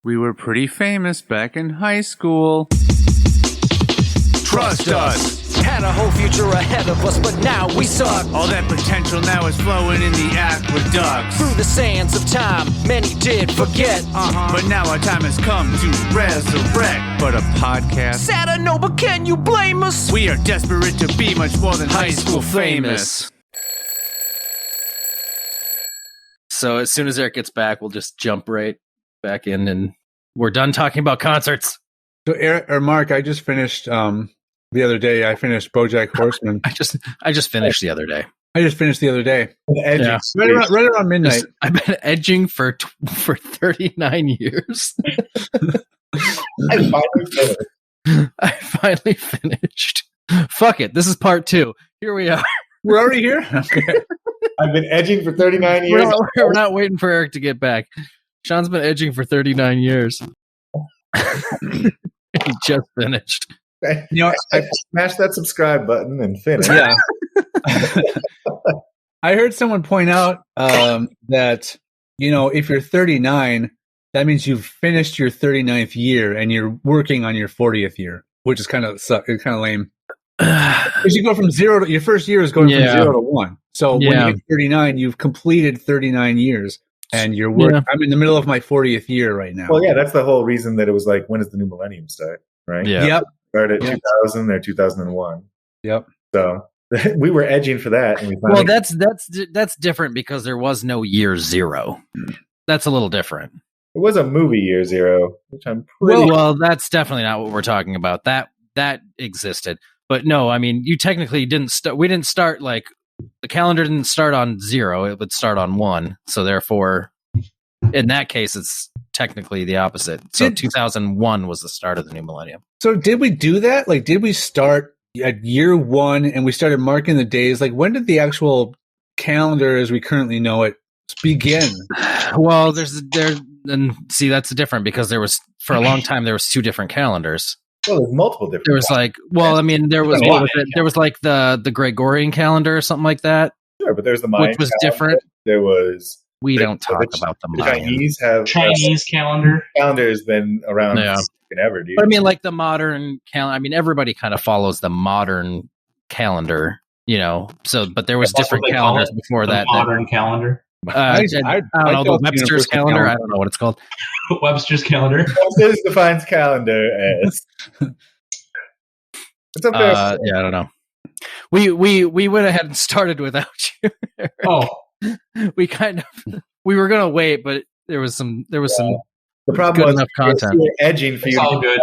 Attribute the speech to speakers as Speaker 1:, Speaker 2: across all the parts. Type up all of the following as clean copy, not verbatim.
Speaker 1: We were pretty famous back in high school. Trust us!
Speaker 2: Had a whole future ahead of us, but now we suck.
Speaker 1: All that potential now is flowing in the aqueducts.
Speaker 2: Through the sands of time, many did forget.
Speaker 1: But now our time has come to resurrect. But a podcast?
Speaker 2: Sad I know, but can you blame us?
Speaker 1: We are desperate to be much more than high school famous.
Speaker 3: So as soon as Eric gets back, we'll just jump right back in, and we're done talking about concerts.
Speaker 4: So Eric or Mark, I just finished the other day. I finished BoJack Horseman.
Speaker 3: I just finished the other day.
Speaker 4: I just finished the other day.
Speaker 3: Yeah.
Speaker 4: Right around midnight.
Speaker 3: I've been edging for 39 years. I finally finished. Fuck it. This is part 2. Here we are.
Speaker 4: We're already here? Okay.
Speaker 5: I've been edging for 39 years.
Speaker 3: We're not waiting for Eric to get back. Sean's been edging for 39 years. He just finished.
Speaker 5: You know, I smashed that subscribe button and finished.
Speaker 4: Yeah. I heard someone point out that, you know, if you're 39, that means you've finished your 39th year and you're working on your 40th year, which is kind of lame. Because you go from zero to your first year is going from 0 to 1. So when you get 39, you've completed 39 years. And you're working. Yeah. I'm in the middle of my 40th year right now.
Speaker 5: Well, yeah, that's the whole reason that it was like, when does the new millennium start? Right?
Speaker 3: Yeah.
Speaker 4: Yep.
Speaker 5: Started at 2000 or 2001.
Speaker 4: Yep.
Speaker 5: So we were edging for that. And
Speaker 3: well, that's different because there was no year 0. That's a little different.
Speaker 5: It was a movie year 0, which I'm pretty.
Speaker 3: Well, that's definitely not what we're talking about. That existed, but no, I mean, you technically didn't start. We didn't start like. The calendar didn't start on 0; it would start on 1. So therefore, in that case, it's technically the opposite. So 2001 was the start of the new millennium.
Speaker 4: So did we do that? Like, did we start at year 1 and we started marking the days? Like, when did the actual calendar, as we currently know it, begin?
Speaker 3: Well, and see, that's different because there was for a long time there was 2 different calendars.
Speaker 5: Well, there's multiple different.
Speaker 3: There was like, well, I mean, there was what was it? There was like the Gregorian calendar or something like that.
Speaker 5: Sure, but there's the Mayan
Speaker 3: which was
Speaker 5: calendar.
Speaker 3: different.
Speaker 5: There was.
Speaker 3: We don't talk about the Mayan.
Speaker 5: Chinese
Speaker 6: calendar.
Speaker 5: Calendar has been around ever, dude.
Speaker 3: But I mean, like the modern calendar. I mean, everybody kind of follows the modern calendar, you know. So, but there was different calendars before that.
Speaker 6: Modern calendar.
Speaker 3: I don't know, the Webster's calendar. I don't know what it's called.
Speaker 6: Webster's calendar.
Speaker 5: Webster's defines calendar as. What's up there?
Speaker 3: Yeah, I don't know. We went ahead and started without you. We were gonna wait, but there was some
Speaker 5: the problem
Speaker 3: good
Speaker 5: was
Speaker 3: enough content.
Speaker 5: We were edging for you.
Speaker 6: It's all good.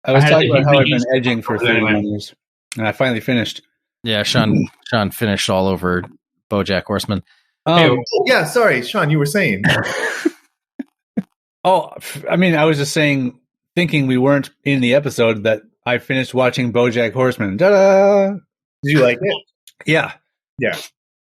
Speaker 4: I was talking about how I've been edging for 31 years, and I finally finished.
Speaker 3: Yeah, Sean finished all over BoJack Horseman.
Speaker 5: Yeah, sorry, Sean, you were saying.
Speaker 4: I mean, I was just saying, thinking we weren't in the episode, that I finished watching BoJack Horseman. Ta-da!
Speaker 5: Did you like it?
Speaker 4: Yeah.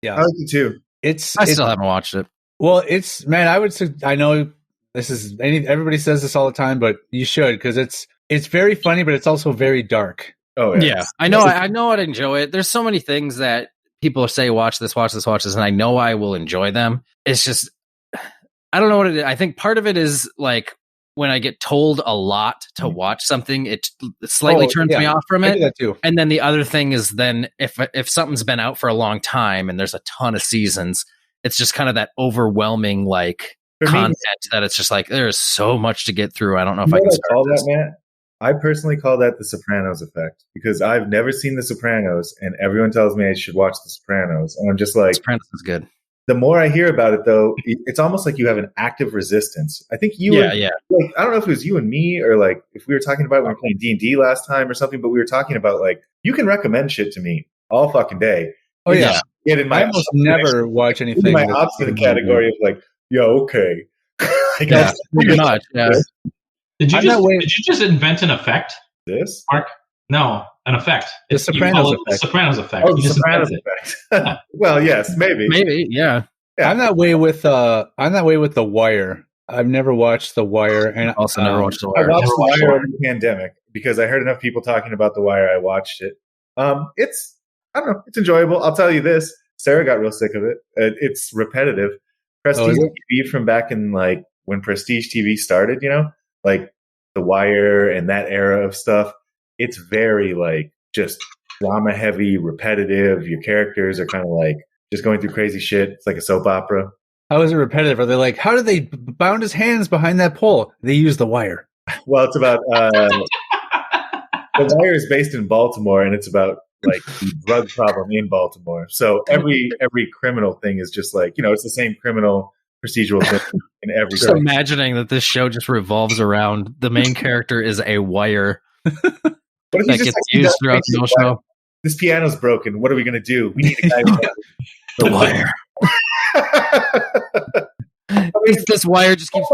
Speaker 5: I liked it too.
Speaker 3: I still haven't watched it.
Speaker 4: Well, I know everybody says this all the time, but you should, because it's very funny, but it's also very dark.
Speaker 5: Oh
Speaker 3: yeah. I know I'd enjoy it. There's so many things that people say, watch this, and I know I will enjoy them. It's just, I don't know what it is. I think part of it is like when I get told a lot to watch something, it slightly turns me off from it.
Speaker 4: I do that too.
Speaker 3: And then the other thing is then if something's been out for a long time and there's a ton of seasons, it's just kind of that overwhelming like content that it's just like there is so much to get through. I don't know if I can start this.
Speaker 5: Matt? I personally call that the Sopranos effect because I've never seen the Sopranos and everyone tells me I should watch the Sopranos, and I'm just like,
Speaker 3: Sopranos is good.
Speaker 5: The more I hear about it, though, it's almost like you have an active resistance. I think you, like, I don't know if it was you and me, or like if we were talking about when we were playing D&D last time or something, but we were talking about like you can recommend shit to me all fucking day.
Speaker 4: Oh yeah,
Speaker 5: get in my
Speaker 4: I almost never watch anything.
Speaker 5: In my obstinate category of like, yeah, okay,
Speaker 3: pretty much. Yeah.
Speaker 6: Did you just invent an effect?
Speaker 5: This,
Speaker 6: Mark? No, an effect.
Speaker 4: The Sopranos effect.
Speaker 6: The Sopranos effect.
Speaker 5: Oh, the Sopranos effect. Well, yes, maybe,
Speaker 3: yeah.
Speaker 4: I'm that way with The Wire. I've never watched The Wire, and
Speaker 3: also never watched The Wire.
Speaker 5: I watched The Wire over the pandemic because I heard enough people talking about The Wire. I watched it. It's I don't know. It's enjoyable. I'll tell you this. Sarah got real sick of it. It's repetitive. Prestige TV from back in like when Prestige TV started, like The Wire and that era of stuff, it's very like just drama heavy, repetitive. Your characters are kind of like just going through crazy shit. It's like a soap opera.
Speaker 4: How is it repetitive? Are they like, how did they bound his hands behind that pole? They use The Wire.
Speaker 5: Well, it's about The Wire is based in Baltimore, and it's about like the drug problem in Baltimore. So every criminal thing is just like, it's the same criminal procedural thing in every.
Speaker 3: Just imagining that this show just revolves around the main character is a wire
Speaker 5: what if
Speaker 3: that gets used throughout the whole show.
Speaker 5: This piano's broken. What are we going to do? We need a guy who
Speaker 3: The Wire. This wire just keeps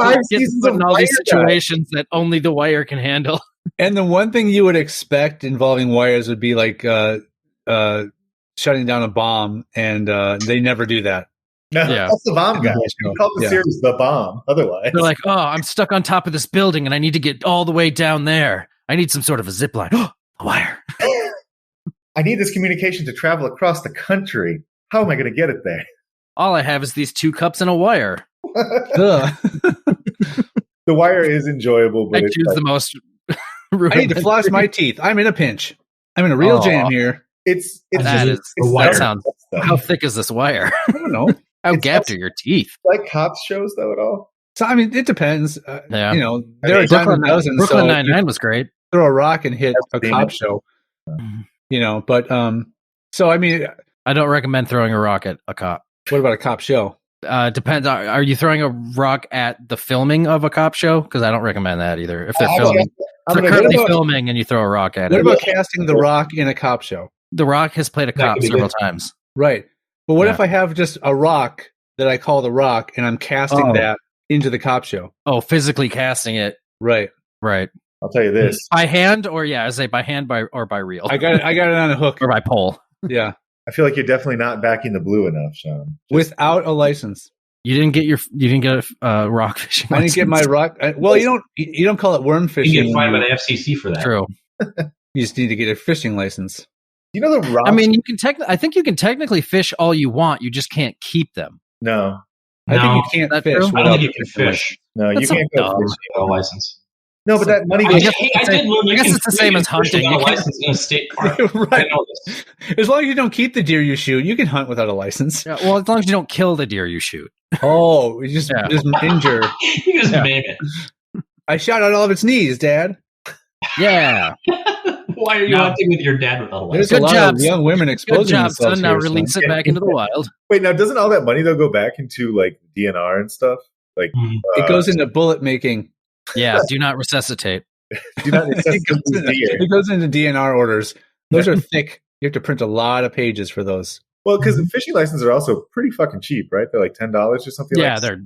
Speaker 3: put in all these situations that only The Wire can handle.
Speaker 4: And the one thing you would expect involving wires would be like shutting down a bomb, and they never do that.
Speaker 5: No, that's the bomb guy. You call the series The Bomb. Otherwise,
Speaker 3: they're like, "Oh, I'm stuck on top of this building, and I need to get all the way down there. I need some sort of a zip line. A wire.
Speaker 5: I need this communication to travel across the country. How am I going to get it there?
Speaker 3: All I have is these 2 cups and a wire."
Speaker 5: The Wire is enjoyable, but
Speaker 3: I choose the most.
Speaker 4: I need to floss my teeth. I'm in a pinch. I'm in a real jam here.
Speaker 5: It's
Speaker 3: the wire. That sounds. How thick is this wire?
Speaker 4: I don't know.
Speaker 3: How gapped are your teeth?
Speaker 5: Like cops shows though at all?
Speaker 4: So I mean, it depends.
Speaker 3: Yeah.
Speaker 4: There are dozens.
Speaker 3: Brooklyn Nine-Nine was great.
Speaker 4: Throw a rock and hit a cop show. But so I mean,
Speaker 3: I don't recommend throwing a rock at a cop.
Speaker 4: What about a cop show?
Speaker 3: Depends. Are you throwing a rock at the filming of a cop show? Because I don't recommend that either. If they're filming, they're currently filming, and you throw a rock at it.
Speaker 4: What about casting The Rock in a cop show?
Speaker 3: The Rock has played a cop several times.
Speaker 4: Right. But what if I have just a rock that I call The Rock, and I'm casting that into the cop show?
Speaker 3: Oh, physically casting it.
Speaker 4: Right.
Speaker 5: I'll tell you this:
Speaker 3: by hand, or I say by hand, or by reel.
Speaker 4: I got it on a hook,
Speaker 3: or by pole.
Speaker 4: Yeah.
Speaker 5: I feel like you're definitely not backing the blue enough, Sean.
Speaker 4: Without a license.
Speaker 3: You didn't get a rock fishing license.
Speaker 4: I didn't get my rock. Well, you don't call it worm fishing.
Speaker 6: You get fined by the FCC for that.
Speaker 3: True.
Speaker 4: You just need to get a fishing license.
Speaker 5: The rock.
Speaker 3: I mean, I think you can technically fish all you want. You just can't keep them.
Speaker 5: No.
Speaker 4: I think you can't fish.
Speaker 6: I don't think you can fish.
Speaker 5: No, you can't go fish
Speaker 6: without a license.
Speaker 5: No, but that money.
Speaker 3: I guess it's the same as hunting.
Speaker 6: You license in a state park.
Speaker 4: Right. I know this. As long as you don't keep the deer you shoot, you can hunt without a license.
Speaker 3: Yeah, well, as long as you don't kill the deer you shoot.
Speaker 4: Oh, you just injure.
Speaker 6: You just maim it.
Speaker 4: I shot out all of its knees, Dad.
Speaker 3: Yeah.
Speaker 6: Why are you hunting with your dad without a license?
Speaker 4: There's a lot of young women exposing
Speaker 3: Good job,
Speaker 4: themselves.
Speaker 3: Son. Now release it back into the wild.
Speaker 5: Wait, now doesn't all that money though go back into like DNR and stuff? Like
Speaker 4: it goes into bullet making.
Speaker 3: Yeah, do not resuscitate.
Speaker 5: Do not resuscitate
Speaker 4: it goes into DNR orders. Those are thick. You have to print a lot of pages for those.
Speaker 5: Well, because the fishing licenses are also pretty fucking cheap, right? They're like $10 or something.
Speaker 3: Yeah,
Speaker 6: they're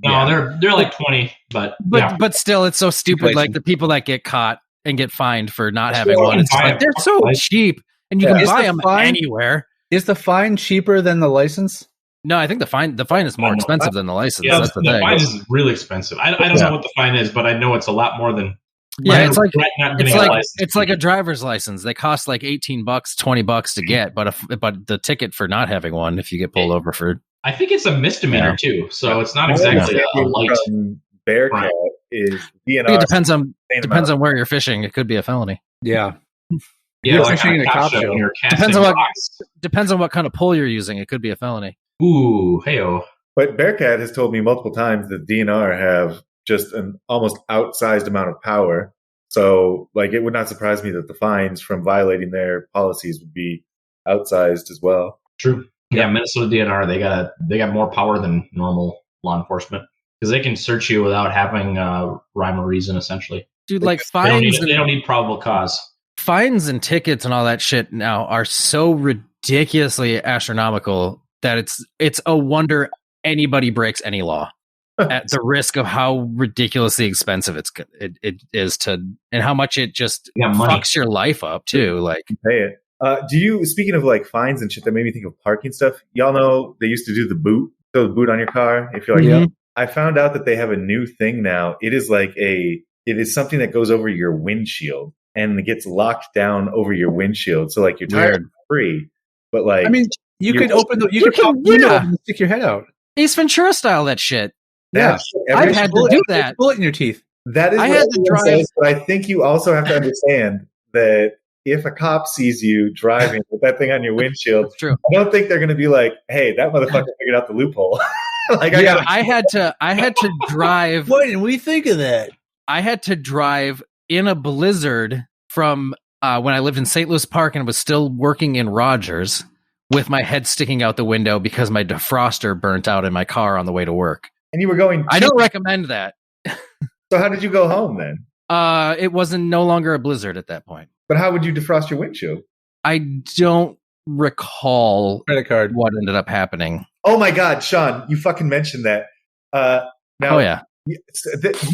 Speaker 6: like 20,
Speaker 3: but still, it's so stupid. Like the people that get caught and get fined for not having one, it's like they're so cheap, and you can buy them anywhere.
Speaker 4: Is the fine cheaper than the license?
Speaker 3: No, I think the fine is more expensive than the license.
Speaker 6: Yeah,
Speaker 3: that's the
Speaker 6: thing.
Speaker 3: The
Speaker 6: fine is really expensive. I don't know what the fine is, but I know it's a lot more than.
Speaker 3: Yeah, it's like a driver's license. They cost like $18, $20 to get, but the ticket for not having one, if you get pulled over for,
Speaker 6: I think it's a misdemeanor too. So it's not exactly a light.
Speaker 5: Bearcat is DNR.
Speaker 3: It depends on where you're fishing. It could be a felony.
Speaker 4: Yeah.
Speaker 6: Yeah,
Speaker 4: like fishing in a cop show.
Speaker 3: Depends on what kind of pole you're using. It could be a felony.
Speaker 6: Ooh, heyo.
Speaker 5: But Bearcat has told me multiple times that DNR have just an almost outsized amount of power. So, like, it would not surprise me that the fines from violating their policies would be outsized as well.
Speaker 6: True. Yeah, Minnesota DNR, they got more power than normal law enforcement because they can search you without having rhyme or reason, essentially.
Speaker 3: Dude, like fines,
Speaker 6: they don't need probable cause.
Speaker 3: Fines and tickets and all that shit now are so ridiculously astronomical that it's a wonder anybody breaks any law at the risk of how ridiculously expensive it is to, and how much it just fucks your life up too. Like,
Speaker 5: pay it. Speaking of like fines and shit, that made me think of parking stuff. Y'all know they used to do throw the boot on your car if you're like, yeah. I found out that they have a new thing now. It is something that goes over your windshield and it gets locked down over your windshield. So like your tires are free, but like,
Speaker 4: I mean, you could open the window and stick your head out.
Speaker 3: Ace Ventura style that shit.
Speaker 4: Yeah,
Speaker 3: I've had to do that.
Speaker 4: Bullet in your teeth.
Speaker 5: That is
Speaker 3: I
Speaker 5: what
Speaker 3: had to
Speaker 5: everyone
Speaker 3: drive-
Speaker 5: says, but I think you also have to understand that if a cop sees you driving with that thing on your windshield,
Speaker 3: True.
Speaker 5: I don't think they're going to be like, "Hey, that motherfucker figured out the loophole." Like,
Speaker 3: I had to drive.
Speaker 4: Why didn't we think of that?
Speaker 3: I had to drive in a blizzard from when I lived in St. Louis Park and was still working in Rogers with my head sticking out the window because my defroster burnt out in my car on the way to work.
Speaker 5: and you were going.
Speaker 3: I don't recommend that.
Speaker 5: So how did you go home then?
Speaker 3: It wasn't no longer a blizzard at that point.
Speaker 5: But how would you defrost your windshield?
Speaker 3: I don't recall
Speaker 4: Credit card.
Speaker 3: what ended up happening.
Speaker 5: Oh my God, Sean, you fucking mentioned that. Now,
Speaker 3: Oh yeah.
Speaker 5: you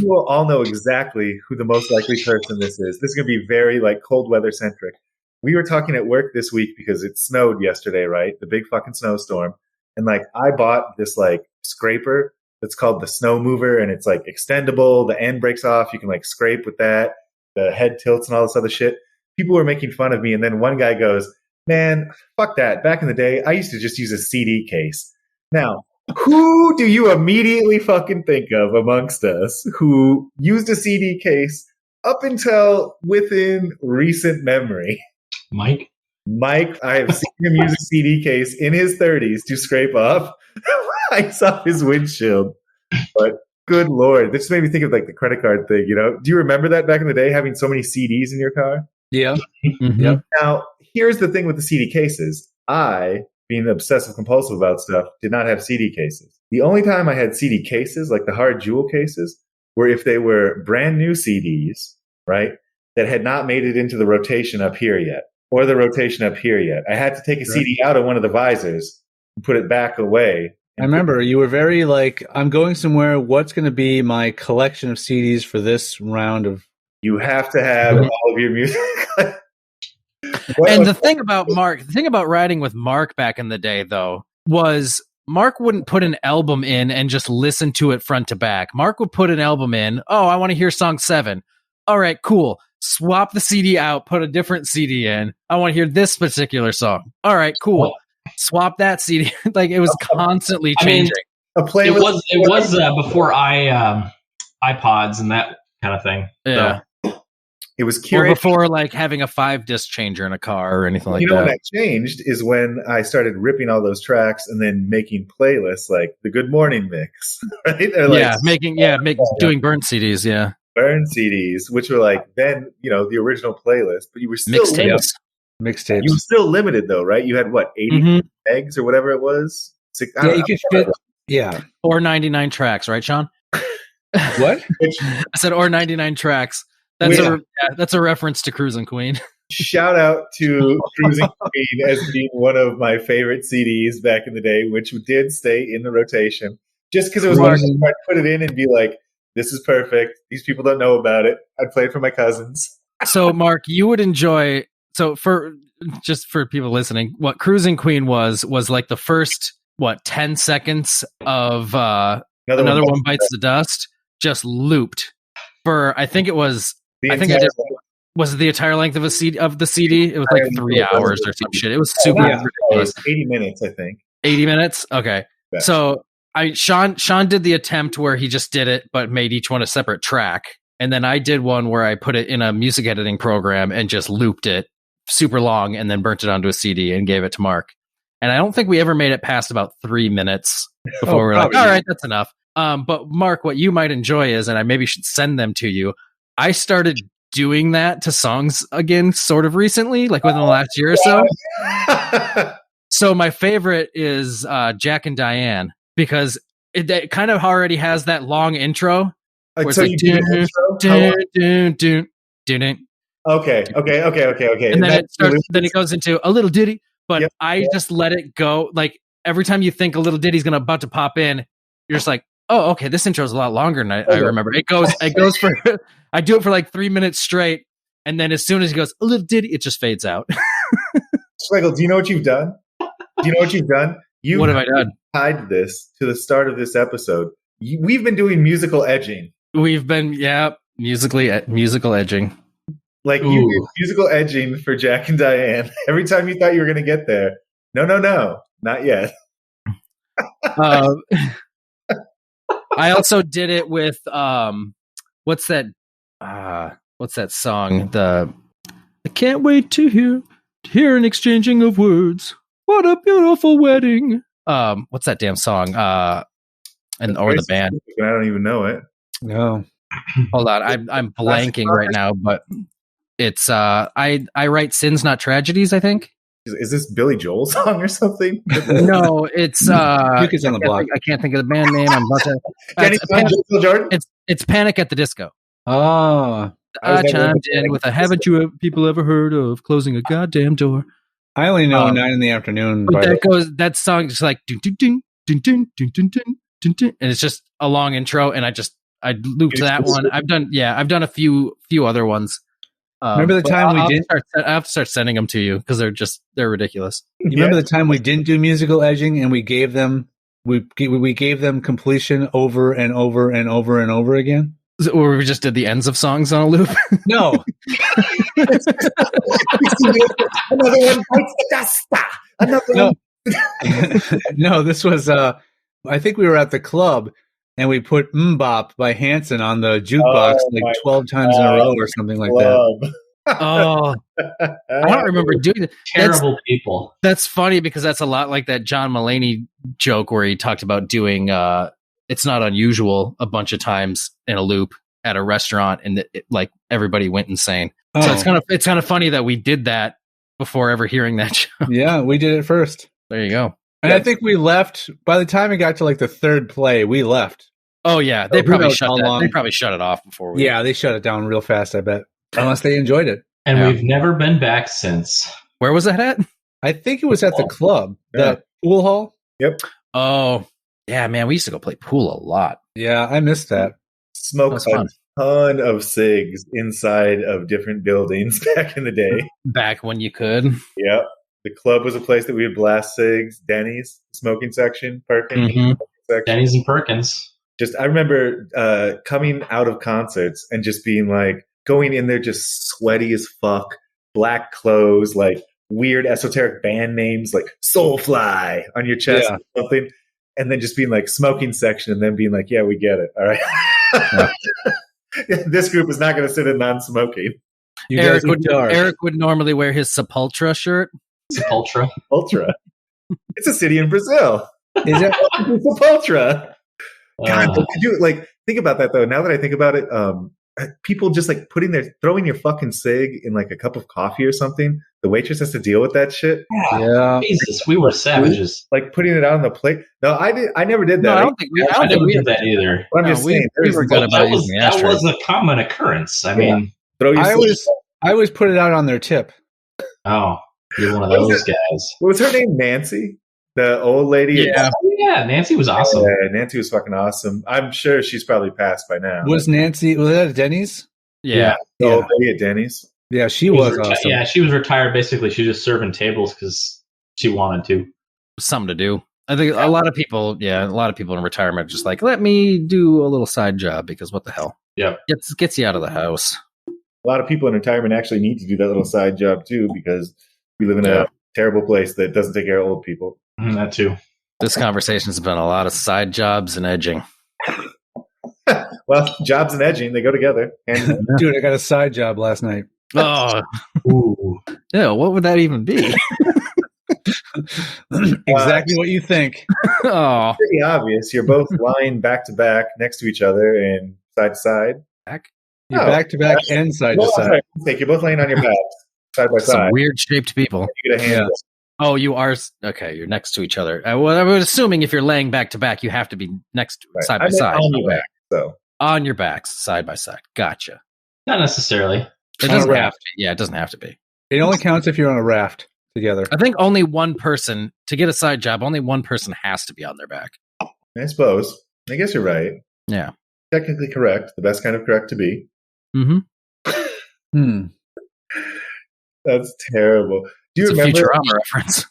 Speaker 5: will all know exactly who the most likely person this is. This is going to be very like cold weather centric. We were talking at work this week because it snowed yesterday, right? The big fucking snowstorm. And like I bought this like scraper that's called the snow mover, and it's like extendable. The end breaks off. You can like scrape with that. The head tilts and all this other shit. People were making fun of me. And then one guy goes, "Man, fuck that. Back in the day, I used to just use a CD case." Now, who do you immediately fucking think of amongst us who used a CD case up until within recent memory?
Speaker 6: Mike?
Speaker 5: Mike, I have seen him use a CD case in his 30s to scrape off ice off his windshield. But good Lord, this made me think of like the credit card thing, you know? Do you remember that back in the day, having so many CDs in your car?
Speaker 4: Yeah.
Speaker 3: Mhm.
Speaker 4: Yep.
Speaker 5: Now, here's the thing with the CD cases. I, being obsessive compulsive about stuff, did not have CD cases. The only time I had CD cases, like the hard jewel cases, were if they were brand new CDs, right, that had not made it into the rotation up here yet, or the rotation up here yet. I had to take a CD out of one of the visors and put it back away.
Speaker 4: I remember you were very like, I'm going somewhere. What's going to be my collection of CDs for this round of?
Speaker 5: You have to have all of your music.
Speaker 3: And the thing about riding with Mark back in the day, though, was Mark wouldn't put an album in and just listen to it front to back. Mark would put an album in. Oh, I want to hear song 7. All right, cool. Swap the CD out, put a different CD in. I want to hear this particular song. All right, cool. Swap that CD. Like it was constantly changing.
Speaker 5: A playlist.
Speaker 6: It was before iPods and that kind of thing.
Speaker 3: Yeah.
Speaker 5: It was
Speaker 3: Or
Speaker 5: curated.
Speaker 3: before like having a 5-disc changer in a car or anything like
Speaker 5: You know
Speaker 3: that.
Speaker 5: when that changed is when I started ripping all those tracks and then making playlists like the Good Morning Mix, right? Or like
Speaker 3: doing burnt CDs, yeah.
Speaker 5: burn CDs, which were like then, you know, the original playlist, but you were still
Speaker 3: Mixtapes.
Speaker 4: Mixtapes.
Speaker 5: You were still limited though, right? You had what, 80
Speaker 3: Mhm.
Speaker 5: eggs or whatever it was?
Speaker 4: Yeah, you could fit. Yeah.
Speaker 3: Or 99 tracks, right, Sean?
Speaker 4: What?
Speaker 3: I said or 99 tracks. That's a reference to Cruisin' Queen.
Speaker 5: Shout out to Cruising Queen as being one of my favorite CDs back in the day, which did stay in the rotation. Just because it was hard to put it in and be like, this is perfect. These people don't know about it. I'd play it for my cousins.
Speaker 3: So, Mark, you would enjoy. So, for people listening, what Cruisin' Queen was like the first 10 seconds of Another One Bites the Dust, just looped for. I think it was. Was it the entire length of the CD? It was like 3 hours or some shit. It was super ridiculous.
Speaker 5: 80 minutes, I think.
Speaker 3: 80 minutes. Okay,
Speaker 5: Yeah.
Speaker 3: So Sean did the attempt where he just did it, but made each one a separate track. And then I did one where I put it in a music editing program and just looped it super long and then burnt it onto a CD and gave it to Mark. And I don't think we ever made it past about 3 minutes before we're like, all right, that's enough. But Mark, what you might enjoy is, and I maybe should send them to you, I started doing that to songs again sort of recently, like within the last year or so. So my favorite is Jack and Diane, because it kind of already has that long intro.
Speaker 5: So you do the intro? Okay.
Speaker 3: And then it goes into a little ditty, but I just let it go. Like every time you think a little ditty's about to pop in, you're just like, oh, okay, this intro is a lot longer than I remember. It goes for, I do it for like 3 minutes straight. And then as soon as he goes, a little ditty, it just fades out.
Speaker 5: Schlegel, do you know what you've done?
Speaker 3: What have I done?
Speaker 5: Tied this to the start of this episode. We've been doing musical edging.
Speaker 3: We've been, musical edging.
Speaker 5: Like you did musical edging for Jack and Diane. Every time you thought you were going to get there. No, not yet.
Speaker 3: I also did it with what's that song? I can't wait to hear an exchanging of words. What a beautiful wedding. What's that damn song? Or the band.
Speaker 5: I don't even know it.
Speaker 4: No.
Speaker 3: Hold on, I'm blanking right now, but it's I write sins, not tragedies, I think.
Speaker 5: Is this Billy Joel song or something?
Speaker 3: No, it's
Speaker 4: Lucas on the block.
Speaker 3: I can't think of the band name. I'm about to.
Speaker 5: Jordan?
Speaker 3: It's Panic at the Disco.
Speaker 4: Oh.
Speaker 3: I chimed in with a haven't you people ever heard of closing a goddamn door?
Speaker 4: I only know 9 in the afternoon.
Speaker 3: But that song is like dun, dun, dun, dun, dun, dun, dun, dun, dun, dun, and it's just a long intro, and I looped that one. I've done a few other ones.
Speaker 4: Remember the time we didn't?
Speaker 3: I have to start sending them to you because they're ridiculous.
Speaker 4: You remember the time we didn't do musical edging and we gave them completion over and over and over and over again?
Speaker 3: Or we just did the ends of songs on a loop?
Speaker 4: No.
Speaker 5: Another one bites the dust. Another one.
Speaker 4: No, this was I think we were at the club and we put Mbop by Hanson on the jukebox 12 times in a row or something like that.
Speaker 3: Oh, I don't remember doing that.
Speaker 6: Terrible people.
Speaker 3: That's funny because that's a lot like that John Mulaney joke where he talked about doing It's Not Unusual a bunch of times in a loop at a restaurant, and like everybody went insane. Oh. So it's kind of funny that we did that before ever hearing that joke.
Speaker 4: Yeah, we did it first.
Speaker 3: There you go.
Speaker 4: And I think we left by the time it got to like the third play. We left.
Speaker 3: Oh yeah, they probably shut it off before we.
Speaker 4: Yeah, they shut it down real fast. I bet, unless they enjoyed it.
Speaker 6: And we've never been back since.
Speaker 3: Where was that at?
Speaker 4: I think it was at the club, that pool hall.
Speaker 5: Yep.
Speaker 3: Oh yeah, man, we used to go play pool a lot.
Speaker 4: Yeah, I missed that.
Speaker 5: Smoked a ton of cigs inside of different buildings back in the day.
Speaker 3: Back when you could.
Speaker 5: Yep. The club was a place that we would blast cigs. Denny's, smoking section, Perkins.
Speaker 3: Mm-hmm.
Speaker 5: Section.
Speaker 6: Denny's and Perkins.
Speaker 5: I remember coming out of concerts and just being like, going in there just sweaty as fuck, black clothes, like weird esoteric band names like Soulfly on your chest or something. And then just being like smoking section and then being like, yeah, we get it. All right. This group is not going to sit in non-smoking.
Speaker 3: Eric would normally wear his Sepultura shirt.
Speaker 6: Sepultura.
Speaker 5: Sepultura. It's a city in Brazil.
Speaker 4: Is it
Speaker 5: Sepultura? God, think about that though. Now that I think about it, people just like throwing your fucking cig in like a cup of coffee or something. The waitress has to deal with that shit.
Speaker 4: Yeah.
Speaker 6: Jesus, we were savages.
Speaker 5: Like putting it out on the plate. No, I never did that.
Speaker 6: No, I never did that either.
Speaker 5: But I'm just saying,
Speaker 3: we were good about using the ashtray.
Speaker 6: That was a common occurrence. I mean,
Speaker 4: I always put it out on their tip.
Speaker 6: Oh, you're one of those guys.
Speaker 5: What was her name? Nancy? The old lady?
Speaker 6: Yeah, Nancy was awesome.
Speaker 5: Yeah, Nancy was fucking awesome. I'm sure she's probably passed by now.
Speaker 4: Was that at Denny's?
Speaker 3: Yeah.
Speaker 5: The old lady at Denny's?
Speaker 4: Yeah, she was awesome.
Speaker 6: Yeah, she was retired. Basically, she was just serving tables because she wanted to.
Speaker 3: Something to do. I think a lot of people in retirement are just like, let me do a little side job because what the hell?
Speaker 6: Yeah.
Speaker 3: Gets you out of the house.
Speaker 5: A lot of people in retirement actually need to do that little side job too because we live in a terrible place that doesn't take care of old people.
Speaker 6: That too.
Speaker 3: This conversation's been a lot of side jobs and edging.
Speaker 5: Well, jobs and edging, they go together. And
Speaker 4: dude, I got a side job last night.
Speaker 3: Oh.
Speaker 6: Ooh.
Speaker 3: Yeah, what would that even be?
Speaker 4: Exactly what you think.
Speaker 3: Oh.
Speaker 5: Pretty obvious. You're both lying back to back next to each other and side to side.
Speaker 4: You're back to back and side to side.
Speaker 5: You're both laying on your backs, side by side.
Speaker 3: Some weird shaped people.
Speaker 5: You get a hand.
Speaker 3: Oh, you are okay. You're next to each other. Well, I was assuming if you're laying back to back, you have to be next to side by side.
Speaker 5: On your back, so
Speaker 3: on your backs, side by side. Gotcha.
Speaker 6: Not necessarily.
Speaker 3: It doesn't have to be. Yeah, it doesn't have to be.
Speaker 4: It only counts if you're on a raft together.
Speaker 3: I think only one person to get a side job. Only one person has to be on their back.
Speaker 5: I suppose. I guess you're right.
Speaker 3: Yeah.
Speaker 5: Technically correct. The best kind of correct to be.
Speaker 3: Mm-hmm.
Speaker 5: That's terrible. Do you remember?
Speaker 3: A Futurama reference.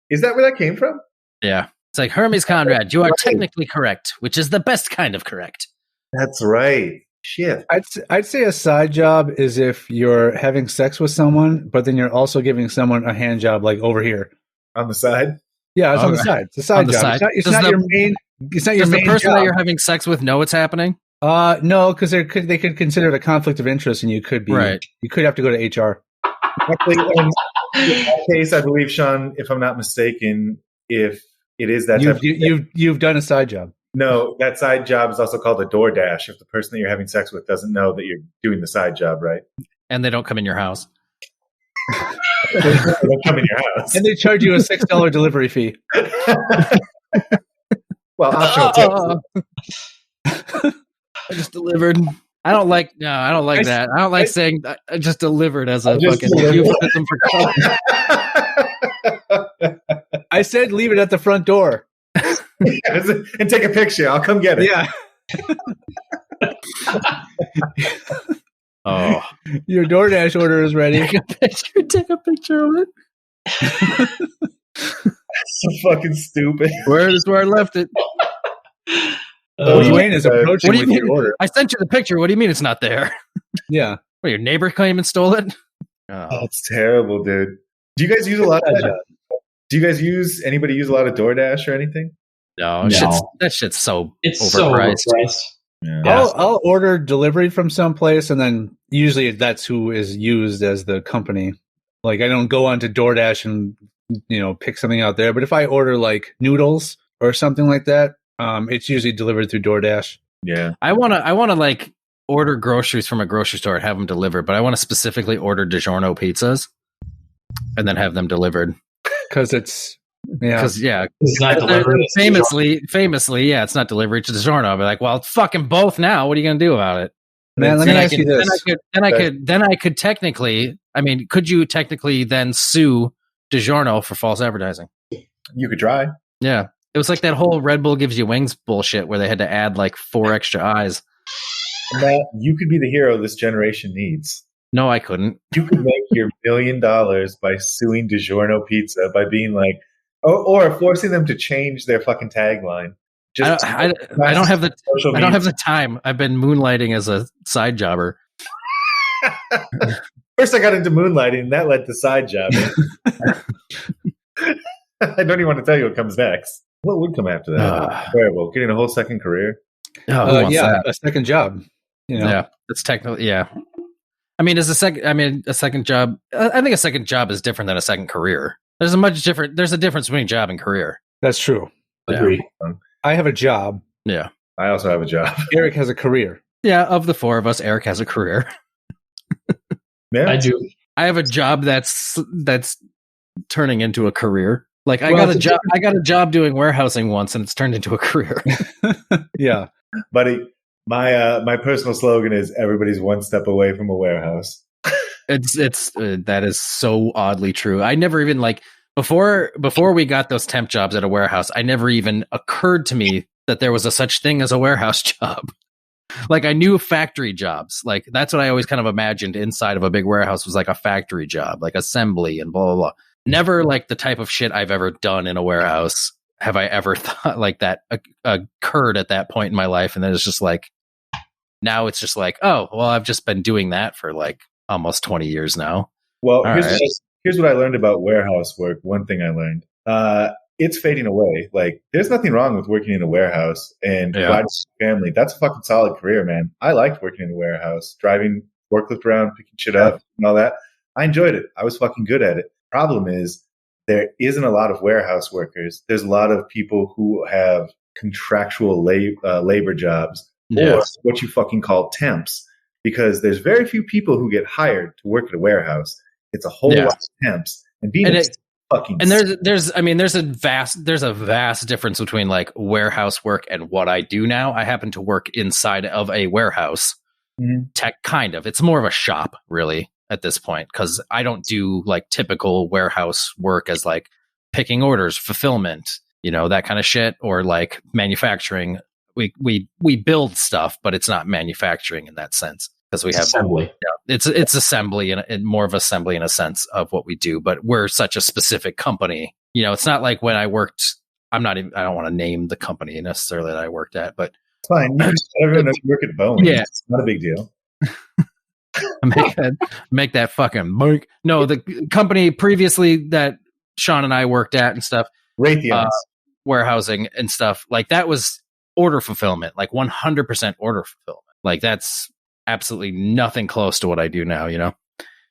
Speaker 5: Is that where that came from?
Speaker 3: Yeah. It's like, Hermes Conrad, you are technically correct, which is the best kind of correct.
Speaker 5: That's right. Shit.
Speaker 4: I'd say a side job is if you're having sex with someone, but then you're also giving someone a hand job like over here.
Speaker 5: On the side?
Speaker 4: Yeah, it's on the side. It's a side job. It's not your main. It's not your
Speaker 3: Does the
Speaker 4: main
Speaker 3: person
Speaker 4: job.
Speaker 3: that you're having sex with know what's happening?
Speaker 4: No, because they could consider it a conflict of interest, and you could be
Speaker 3: Right.
Speaker 4: You could have to go to HR.
Speaker 5: Actually, in that case, I believe, Sean, if I'm not mistaken, if it is that type
Speaker 4: You've done a side job.
Speaker 5: no, that side job is also called a DoorDash. If the person that you're having sex with doesn't know that you're doing the side job, right?
Speaker 3: And they don't come in your house.
Speaker 5: They don't come in your house.
Speaker 4: And they charge you a $6 delivery fee.
Speaker 5: Well, optional tip.
Speaker 3: I just delivered. I don't like that. I don't like saying I just delivered as a fucking euphemism for company.
Speaker 4: I said leave it at the front door.
Speaker 5: And take a picture. I'll come get it.
Speaker 4: Yeah.
Speaker 3: Oh,
Speaker 4: Your DoorDash order is ready.
Speaker 3: Take a picture of it.
Speaker 5: So fucking stupid.
Speaker 3: Where is where I left it?
Speaker 4: Wayne is approaching
Speaker 3: What do you
Speaker 4: with your
Speaker 3: mean?
Speaker 4: order.
Speaker 3: I sent you the picture. What do you mean it's not there?
Speaker 4: Yeah.
Speaker 3: What, your neighbor came and stole it? Oh.
Speaker 5: That's terrible, dude. Do you guys use a lot of that? Do you guys anybody use a lot of DoorDash or anything?
Speaker 3: No. That shit's so
Speaker 6: It's
Speaker 3: overpriced.
Speaker 6: so overpriced.
Speaker 5: Yeah.
Speaker 4: I'll order delivery from someplace, and then usually that's who is used as the company. Like, I don't go onto DoorDash and pick something out there. But if I order like noodles or something like that, it's usually delivered through DoorDash.
Speaker 5: Yeah.
Speaker 3: I wanna like order groceries from a grocery store and have them delivered, but I want to specifically order DiGiorno pizzas and then have them delivered.
Speaker 4: Because it's
Speaker 3: Because
Speaker 6: It's not delivered.
Speaker 3: famously, yeah, it's not delivery to DiGiorno. I'll be like, well, it's fucking both now. What are you gonna do about it?
Speaker 4: Man, let me ask you this.
Speaker 3: Then I could technically, could you technically then sue DiGiorno for false advertising?
Speaker 5: You could try.
Speaker 3: Yeah. It was like that whole Red Bull gives you wings bullshit where they had to add like 4 extra eyes.
Speaker 5: Matt, you could be the hero this generation needs.
Speaker 3: No, I couldn't.
Speaker 5: You could make your $1 million by suing DiGiorno Pizza by being like, or forcing them to change their fucking tagline.
Speaker 3: I don't have the time. I've been moonlighting as a side jobber.
Speaker 5: First, I got into moonlighting, and that led to side jobbing. I don't even want to tell you what comes next. What would come after that? Terrible. Getting a whole second career.
Speaker 4: A second job.
Speaker 3: Yeah, it's technically a second job. I think a second job is different than a second career. There's a difference between job and career.
Speaker 4: That's true.
Speaker 5: Agreed.
Speaker 4: I have a job.
Speaker 3: Yeah.
Speaker 5: I also have a job.
Speaker 4: Eric has a career.
Speaker 3: Yeah, of the 4 of us, Eric has a career.
Speaker 5: Yeah.
Speaker 6: I do.
Speaker 3: I have a job that's turning into a career. Like I got a job doing warehousing once, and it's turned into a career.
Speaker 4: Yeah,
Speaker 5: buddy. My personal slogan is everybody's one step away from a warehouse.
Speaker 3: It's that is so oddly true. I never even before we got those temp jobs at a warehouse, I never even occurred to me that there was a such thing as a warehouse job. Like I knew factory jobs. Like that's what I always kind of imagined inside of a big warehouse was like a factory job, like assembly and blah blah blah. Never like the type of shit I've ever done in a warehouse have I ever thought like that occurred at that point in my life. And then it's just like, now it's just like, oh, well, I've just been doing that for like almost 20 years now.
Speaker 5: Well, here's what I learned about warehouse work. One thing I learned, it's fading away. Like there's nothing wrong with working in a warehouse and providing for your family. That's a fucking solid career, man. I liked working in a warehouse, driving forklift around, picking shit up and all that. I enjoyed it. I was fucking good at it. Problem is there isn't a lot of warehouse workers. There's a lot of people who have contractual labor jobs or what you fucking call temps, because there's very few people who get hired to work at a warehouse. It's a whole lot of temps, and there's a vast difference between like warehouse work and what I do now. I happen to work inside of a warehouse, tech kind of. It's more of a shop, really. At this point, because I don't do like typical warehouse work as like picking orders, fulfillment, that kind of shit, or like manufacturing. We build stuff, but it's not manufacturing in that sense because we have
Speaker 6: assembly.
Speaker 3: It's assembly and more of assembly in a sense of what we do. But we're such a specific company. It's not like when I worked. I don't want to name the company necessarily that I worked at, but
Speaker 5: it's fine. You everyone knows you work at Boeing. Yeah, it's not a big deal.
Speaker 3: make that fucking boink. No, the company previously that Sean and I worked at and stuff.
Speaker 5: Raytheon.
Speaker 3: warehousing and stuff, like that was order fulfillment, like 100% order fulfillment. Like that's absolutely nothing close to what I do now, you know?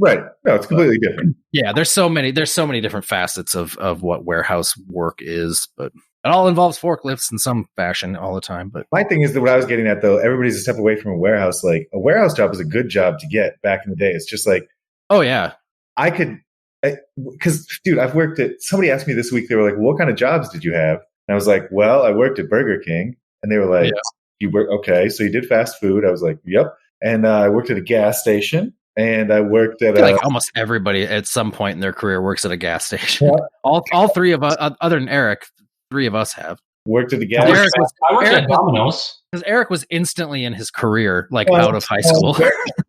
Speaker 5: Right. No, it's completely different.
Speaker 3: Yeah, there's so many different facets of what warehouse work is, but it all involves forklifts in some fashion all the time. But
Speaker 5: my thing is that what I was getting at, though, everybody's a step away from a warehouse. Like a warehouse job is a good job to get back in the day. It's just like,
Speaker 3: oh yeah,
Speaker 5: I could, because dude, I've worked at. Somebody asked me this week. They were like, "What kind of jobs did you have?" And I was like, "Well, I worked at Burger King." And they were like, "You work okay? So you did fast food?" I was like, "Yep." And I worked at a gas station. And I worked at
Speaker 3: like almost everybody at some point in their career works at a gas station. Yeah. All three of us, other than Eric, three of us have
Speaker 5: worked at a gas station.
Speaker 6: I worked at Domino's
Speaker 3: because Eric was instantly in his career, like out of high school.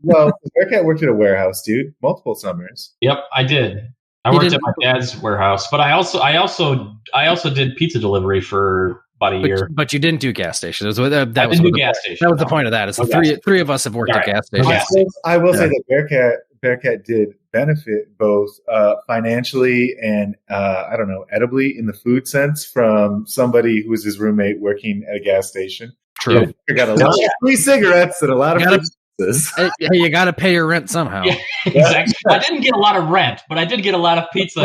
Speaker 5: Well, Eric worked at a warehouse, dude, multiple summers.
Speaker 6: Yep, I did. I worked at my dad's warehouse, but I also did pizza delivery for about a year.
Speaker 3: But you didn't do gas stations.
Speaker 6: That was
Speaker 3: the point of that. Is the three of us have worked at gas stations.
Speaker 5: I will say that Bearcat did benefit both financially and I don't know, edibly in the food sense from somebody who was his roommate working at a gas station.
Speaker 3: True.
Speaker 5: You got a lot of free cigarettes and a lot of free pizzas.
Speaker 3: Hey, you got to pay your rent somehow.
Speaker 6: Yeah, exactly. I didn't get a lot of rent, but I did get a lot of pizza.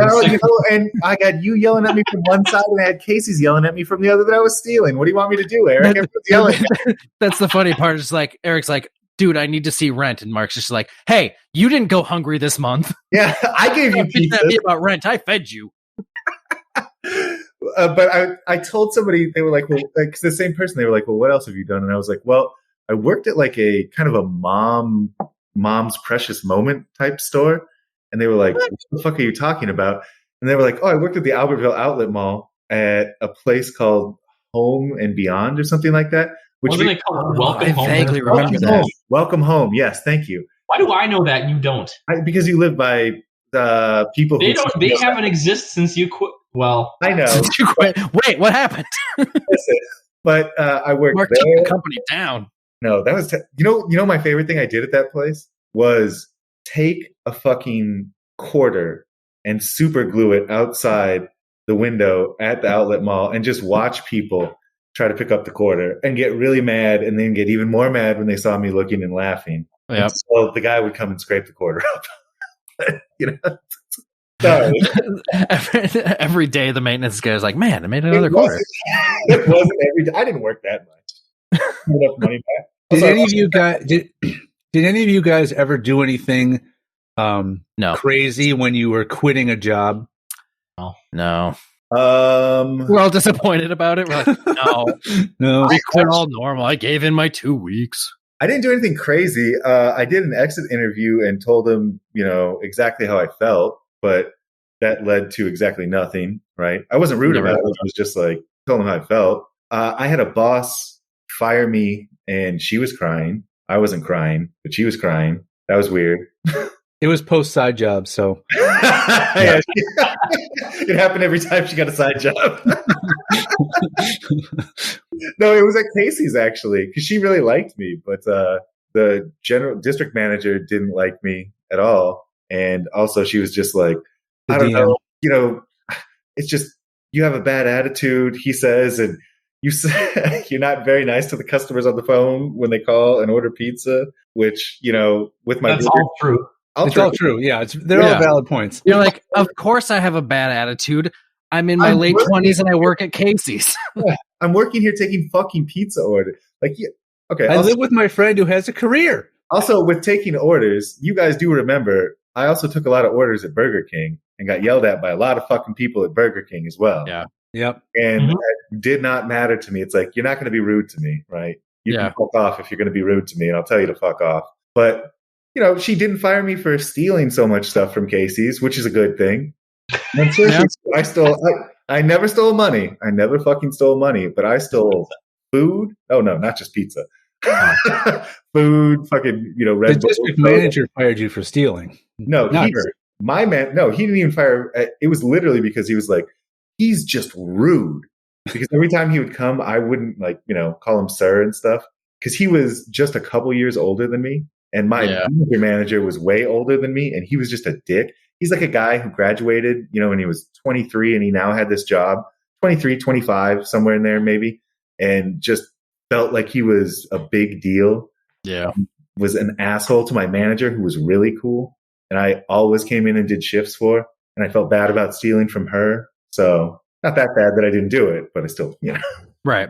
Speaker 5: And I got you yelling at me from one side, and I had Casey's yelling at me from the other that I was stealing. What do you want me to do, Eric?
Speaker 3: That's the funny part. It's like Eric's like, dude, I need to see rent, and Mark's just like, hey, you didn't go hungry this month.
Speaker 5: Yeah, I gave you pizza.
Speaker 3: About rent, I fed you.
Speaker 5: But I told somebody, they were like, well, because the same person, they were like, well, what else have you done? And I was like, well, I worked at like a kind of a mom's precious moment type store. And they were like, what the fuck are you talking about? And they were like, oh, I worked at the Albertville Outlet Mall at a place called Home and Beyond or something like that.
Speaker 6: What do they call it? Welcome Home.
Speaker 3: I vaguely remember that.
Speaker 5: Welcome Home. Yes, thank you.
Speaker 6: Why do I know that and you don't?
Speaker 5: Because you live by people.
Speaker 6: They haven't existed since you quit. Well,
Speaker 5: I know.
Speaker 3: Since you quit. Wait, what happened?
Speaker 5: But I worked
Speaker 3: Mark
Speaker 5: there.
Speaker 3: Took the company down.
Speaker 5: No, that was you know my favorite thing I did at that place was take a fucking quarter and super glue it outside the window at the outlet mall and just watch people try to pick up the quarter and get really mad and then get even more mad when they saw me looking and laughing.
Speaker 3: Yep.
Speaker 5: So the guy would come and scrape the quarter up. You know. Sorry.
Speaker 3: Every day the maintenance guy is like, man, I made another quarter.
Speaker 5: It wasn't every day. I didn't work that much. Enough money back.
Speaker 4: Did any of you guys ever do anything
Speaker 3: no.
Speaker 4: crazy when you were quitting a job?
Speaker 3: No.
Speaker 5: We're
Speaker 3: all disappointed about it. We're like, no. We quit all normal. I gave in my 2 weeks.
Speaker 5: I didn't do anything crazy. I did an exit interview and told them, exactly how I felt, but that led to exactly nothing, right? I wasn't rude about it. I was just like, telling them how I felt. I had a boss fire me and she was crying. I wasn't crying, but she was crying. That was weird.
Speaker 4: It was post side job, so.
Speaker 5: Yeah, it happened every time she got a side job. No, it was at Casey's actually, because she really liked me, but the general district manager didn't like me at all, and also she was just like, I don't know, it's just you have a bad attitude, he says, and you say you're not very nice to the customers on the phone when they call and order pizza, which with my
Speaker 6: that's all true.
Speaker 4: It's all true. Yeah, they're all valid points.
Speaker 3: You're like, of course I have a bad attitude. I'm in my late 20s and I work at Casey's.
Speaker 5: Yeah, I'm working here taking fucking pizza orders. Like, yeah, okay.
Speaker 4: I live with my friend who has a career.
Speaker 5: Also, with taking orders, you guys do remember, I also took a lot of orders at Burger King and got yelled at by a lot of fucking people at Burger King as well.
Speaker 3: Yeah.
Speaker 4: Yep.
Speaker 5: And it did not matter to me. It's like, you're not going to be rude to me, right? You can fuck off if you're going to be rude to me, and I'll tell you to fuck off. But she didn't fire me for stealing so much stuff from Casey's, which is a good thing. And seriously, I never stole money. I never fucking stole money, but I stole food. Oh no, not just pizza. Food, fucking, Red
Speaker 4: The district manager fired you for stealing.
Speaker 5: No, he didn't even fire. It was literally because he was like, he's just rude. Because every time he would come, I wouldn't call him sir and stuff. Because he was just a couple years older than me. And my manager was way older than me, and he was just a dick. He's like a guy who graduated, when he was 23, and he now had this job 23, 25, somewhere in there maybe, and just felt like he was a big deal.
Speaker 3: Yeah.
Speaker 5: Was an asshole to my manager who was really cool. And I always came in and did shifts for, and I felt bad about stealing from her. So not that bad that I didn't do it, but I still,
Speaker 3: Right.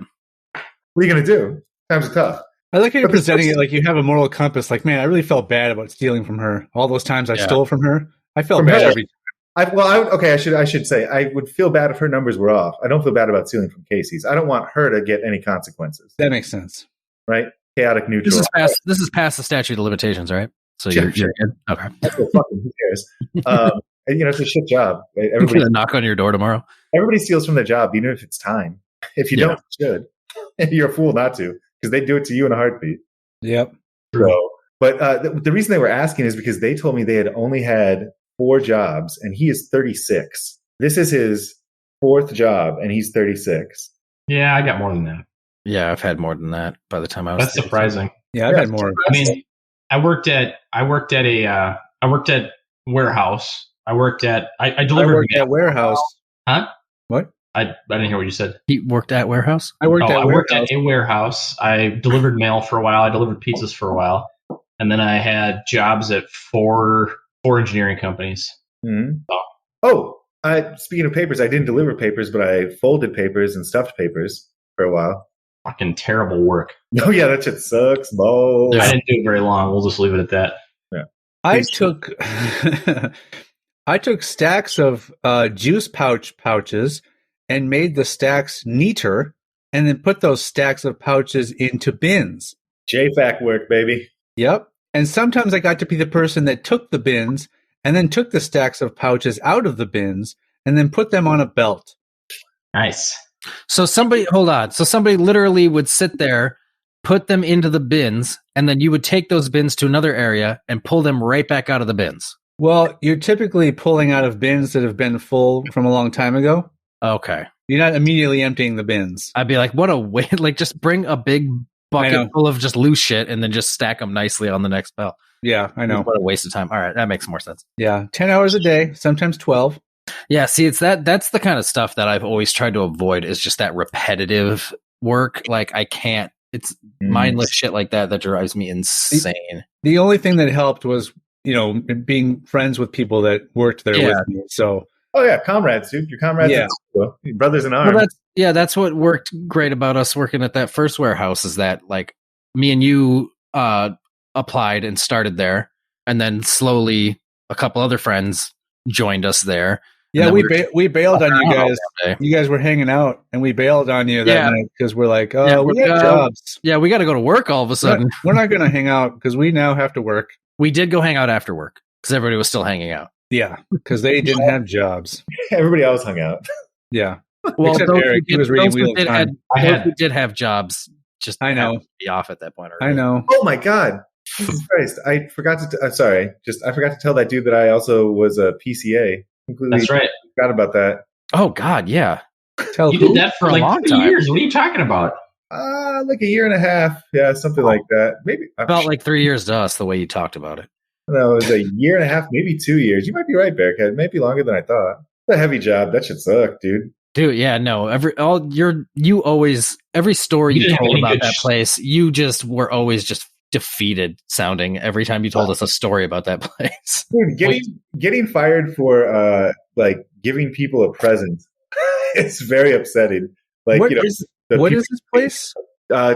Speaker 5: What are you going to do? Times are tough.
Speaker 4: I like how you're presenting it like you have a moral compass. Like, man, I really felt bad about stealing from her. All those times I stole from her, I felt bad every time.
Speaker 5: I should say I would feel bad if her numbers were off. I don't feel bad about stealing from Casey's. I don't want her to get any consequences.
Speaker 4: That makes sense.
Speaker 5: Right? Chaotic neutral.
Speaker 3: This is past the statute of limitations, right? So you're good. Okay.
Speaker 5: That's what fucking who cares? And, it's a shit job.
Speaker 3: Everybody gonna knock on your door tomorrow.
Speaker 5: Everybody steals from their job, even if it's time. If you don't, you should. You're a fool not to, because they do it to you in a heartbeat.
Speaker 4: Yep.
Speaker 5: So, but the reason they were asking is because they told me they had only had 4 jobs, and he is 36. This is his 4th job, and he's 36.
Speaker 6: Yeah, I got more than that.
Speaker 3: Yeah, I've had more than that by the time I was.
Speaker 6: That's surprising.
Speaker 4: Yeah, I've had more.
Speaker 6: I mean, I worked at warehouse. I delivered
Speaker 4: at warehouse.
Speaker 6: Huh?
Speaker 4: What?
Speaker 6: I didn't hear what you said.
Speaker 3: He worked at warehouse?
Speaker 6: I worked at a warehouse. I delivered mail for a while. I delivered pizzas for a while. And then I had jobs at four engineering companies.
Speaker 5: Mm-hmm. Speaking of papers, I didn't deliver papers, but I folded papers and stuffed papers for a while.
Speaker 6: Fucking terrible work.
Speaker 5: Oh, yeah, that shit sucks. Balls.
Speaker 6: I didn't do it very long. We'll just leave it at that.
Speaker 5: Yeah.
Speaker 4: I took stacks of juice pouches and made the stacks neater, and then put those stacks of pouches into bins.
Speaker 5: JFAC work, baby.
Speaker 4: Yep. And sometimes I got to be the person that took the bins and then took the stacks of pouches out of the bins and then put them on a belt.
Speaker 6: Nice.
Speaker 3: So somebody literally would sit there, put them into the bins, and then you would take those bins to another area and pull them right back out of the bins.
Speaker 4: Well, you're typically pulling out of bins that have been full from a long time ago.
Speaker 3: Okay.
Speaker 4: You're not immediately emptying the bins.
Speaker 3: I'd be like, what a waste. Like, just bring a big bucket full of just loose shit and then just stack them nicely on the next belt.
Speaker 4: Yeah, I know.
Speaker 3: What a waste of time. All right, that makes more sense.
Speaker 4: Yeah, 10 hours a day, sometimes 12.
Speaker 3: Yeah, see, that's the kind of stuff that I've always tried to avoid, is just that repetitive work. Like, I can't. It's mindless shit like that drives me insane.
Speaker 4: The only thing that helped was, being friends with people that worked there with me. So,
Speaker 5: oh yeah, comrades, dude. Your comrades, your brothers in arms.
Speaker 3: Well, that's what worked great about us working at that first warehouse, is that like me and you applied and started there, and then slowly a couple other friends joined us there.
Speaker 4: Yeah, we bailed on you guys. You guys were hanging out, and we bailed on you that night because we're like, we got jobs.
Speaker 3: Yeah, we got to go to work all of a sudden.
Speaker 4: We're not going to hang out because we now have to work.
Speaker 3: We did go hang out after work because everybody was still hanging out.
Speaker 4: Yeah, because they didn't have jobs.
Speaker 5: Everybody else hung out.
Speaker 4: Yeah.
Speaker 3: Well,
Speaker 4: except Eric, he was reading Wheel of Time.
Speaker 3: We did have jobs. Just
Speaker 4: I know.
Speaker 3: Be off at that point already.
Speaker 4: I know.
Speaker 5: Oh my God. Jesus Christ. I forgot to I forgot to tell that dude that I also was a PCA.
Speaker 6: That's right.
Speaker 5: Forgot about that.
Speaker 3: Oh God, yeah.
Speaker 6: You did that for like 3 years. What are you talking about?
Speaker 5: Like a year and a half. Yeah, something like that. Maybe
Speaker 3: about like 3 years to us, the way you talked about it.
Speaker 5: No, it was a year and a half, maybe 2 years. You might be right, Bearcat. It might be longer than I thought. It's a heavy job. That should suck, dude.
Speaker 3: Dude, yeah, no. Every story you told about that place, you just were always just defeated sounding every time you told us a story about that place.
Speaker 5: Dude, getting fired for like giving people a present, it's very upsetting. Like,
Speaker 4: what is this place?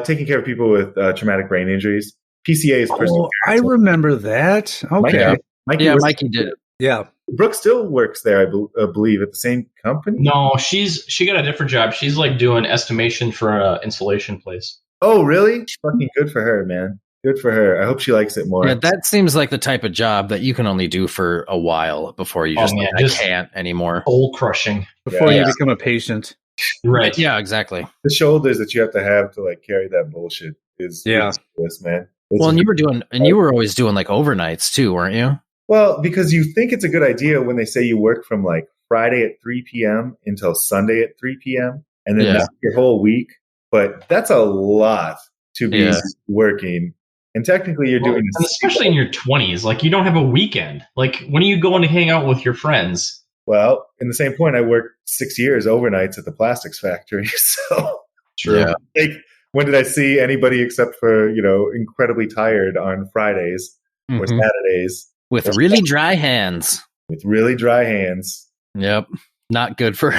Speaker 5: Taking care of people with traumatic brain injuries. PCA is personal.
Speaker 4: I remember that. Okay.
Speaker 3: Mikey did it.
Speaker 4: Yeah.
Speaker 5: Brooke still works there, I believe, at the same company.
Speaker 6: No, she got a different job. She's like doing estimation for an installation place.
Speaker 5: Oh, really? Fucking good for her, man. Good for her. I hope she likes it more.
Speaker 3: Yeah, that seems like the type of job that you can only do for a while before you just I can't anymore.
Speaker 6: Soul crushing.
Speaker 4: Before you become a patient.
Speaker 6: Right.
Speaker 3: Yeah, exactly.
Speaker 5: The shoulders that you have to like carry that bullshit is ridiculous, man.
Speaker 3: Well, and you were always doing like overnights too, weren't you?
Speaker 5: Well, because you think it's a good idea when they say you work from like Friday at 3 p.m. until Sunday at 3 p.m. and then that's your whole week. But that's a lot to be working. And technically you're doing this.
Speaker 6: Especially in your 20s. Like, you don't have a weekend. Like, when are you going to hang out with your friends?
Speaker 5: Well, in the same point, I worked 6 years overnights at the plastics factory. So,
Speaker 6: True.
Speaker 3: Yeah.
Speaker 5: like, when did I see anybody except for, incredibly tired on Fridays or
Speaker 3: Mhm.
Speaker 5: Saturdays
Speaker 3: With really dry hands.
Speaker 5: with really dry hands?
Speaker 3: Yep. Not good for.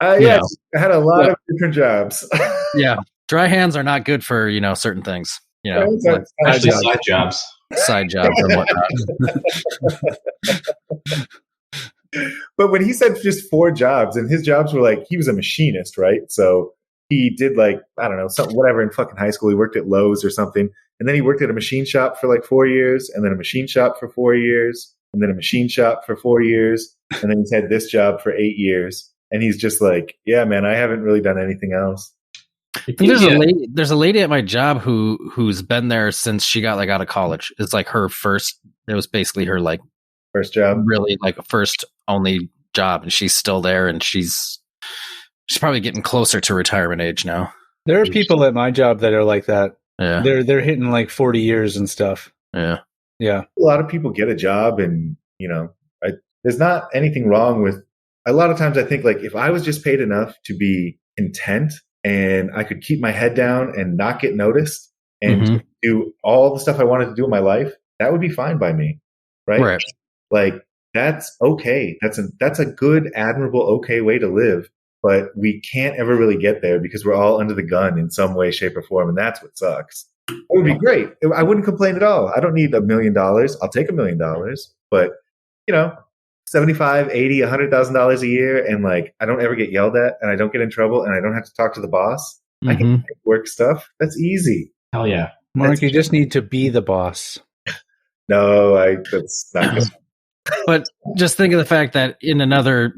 Speaker 5: Yes, I had a lot of different jobs.
Speaker 3: Yeah. Dry hands are not good for, certain things.
Speaker 6: Especially side jobs.
Speaker 3: Side jobs and whatnot.
Speaker 5: But when he said just 4 jobs, and his jobs were like, he was a machinist, right? So he did like, I don't know, something, whatever in fucking high school. He worked at Lowe's or something. And then he worked at a machine shop for like 4 years, and then a machine shop for 4 years, and then a machine shop for 4 years. And then he's had this job for 8 years. And he's just like, yeah, man, I haven't really done anything else.
Speaker 3: There's a lady at my job who's been there since she got like out of college. It's like her first. It was basically her like
Speaker 5: First job,
Speaker 3: really like first only job, and she's still there, and she's probably getting closer to retirement age now.
Speaker 4: There are people at my job that are like that.
Speaker 3: Yeah,
Speaker 4: they're hitting like 40 years and stuff.
Speaker 3: Yeah.
Speaker 5: A lot of people get a job, and there's not anything wrong with. A lot of times, I think like if I was just paid enough to be content, and I could keep my head down and not get noticed, and do all the stuff I wanted to do in my life, that would be fine by me, right? Like that's okay. That's a good, admirable, okay way to live. But we can't ever really get there because we're all under the gun in some way, shape, or form, and that's what sucks. It would be great. I wouldn't complain at all. I don't need $1 million. I'll take $1 million, but $75,000, $80,000, $100,000 a year, and like I don't ever get yelled at, and I don't get in trouble, and I don't have to talk to the boss. I can make work stuff. That's easy.
Speaker 6: Hell yeah,
Speaker 4: Mark. You just need to be the boss.
Speaker 5: No, that's not good.
Speaker 3: But just think of the fact that in another,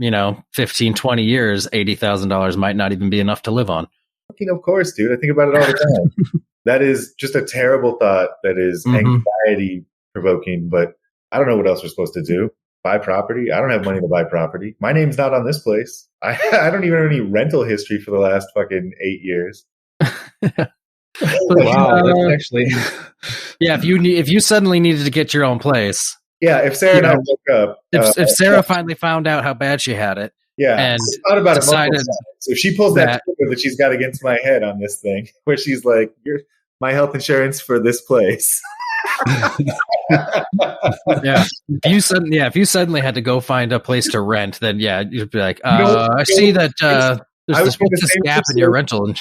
Speaker 3: 15, 20 years, $80,000 might not even be enough to live on.
Speaker 5: Of course, dude. I think about it all the time. That is just a terrible thought that is anxiety provoking, but I don't know what else we're supposed to do. Buy property? I don't have money to buy property. My name's not on this place. I don't even have any rental history for the last fucking 8 years.
Speaker 4: Wow, that's actually.
Speaker 3: Yeah, if you suddenly needed to get your own place.
Speaker 5: Yeah, if Sarah and I woke up.
Speaker 3: If Sarah finally found out how bad she had it.
Speaker 5: Yeah,
Speaker 3: and
Speaker 5: I thought about
Speaker 3: decided
Speaker 5: it. So if she pulls that trigger that she's got against my head on this thing, where she's like, "You're my health insurance for this place."
Speaker 3: Yeah. If you suddenly had to go find a place to rent, then you'd be like, I see that there's this gap in your rental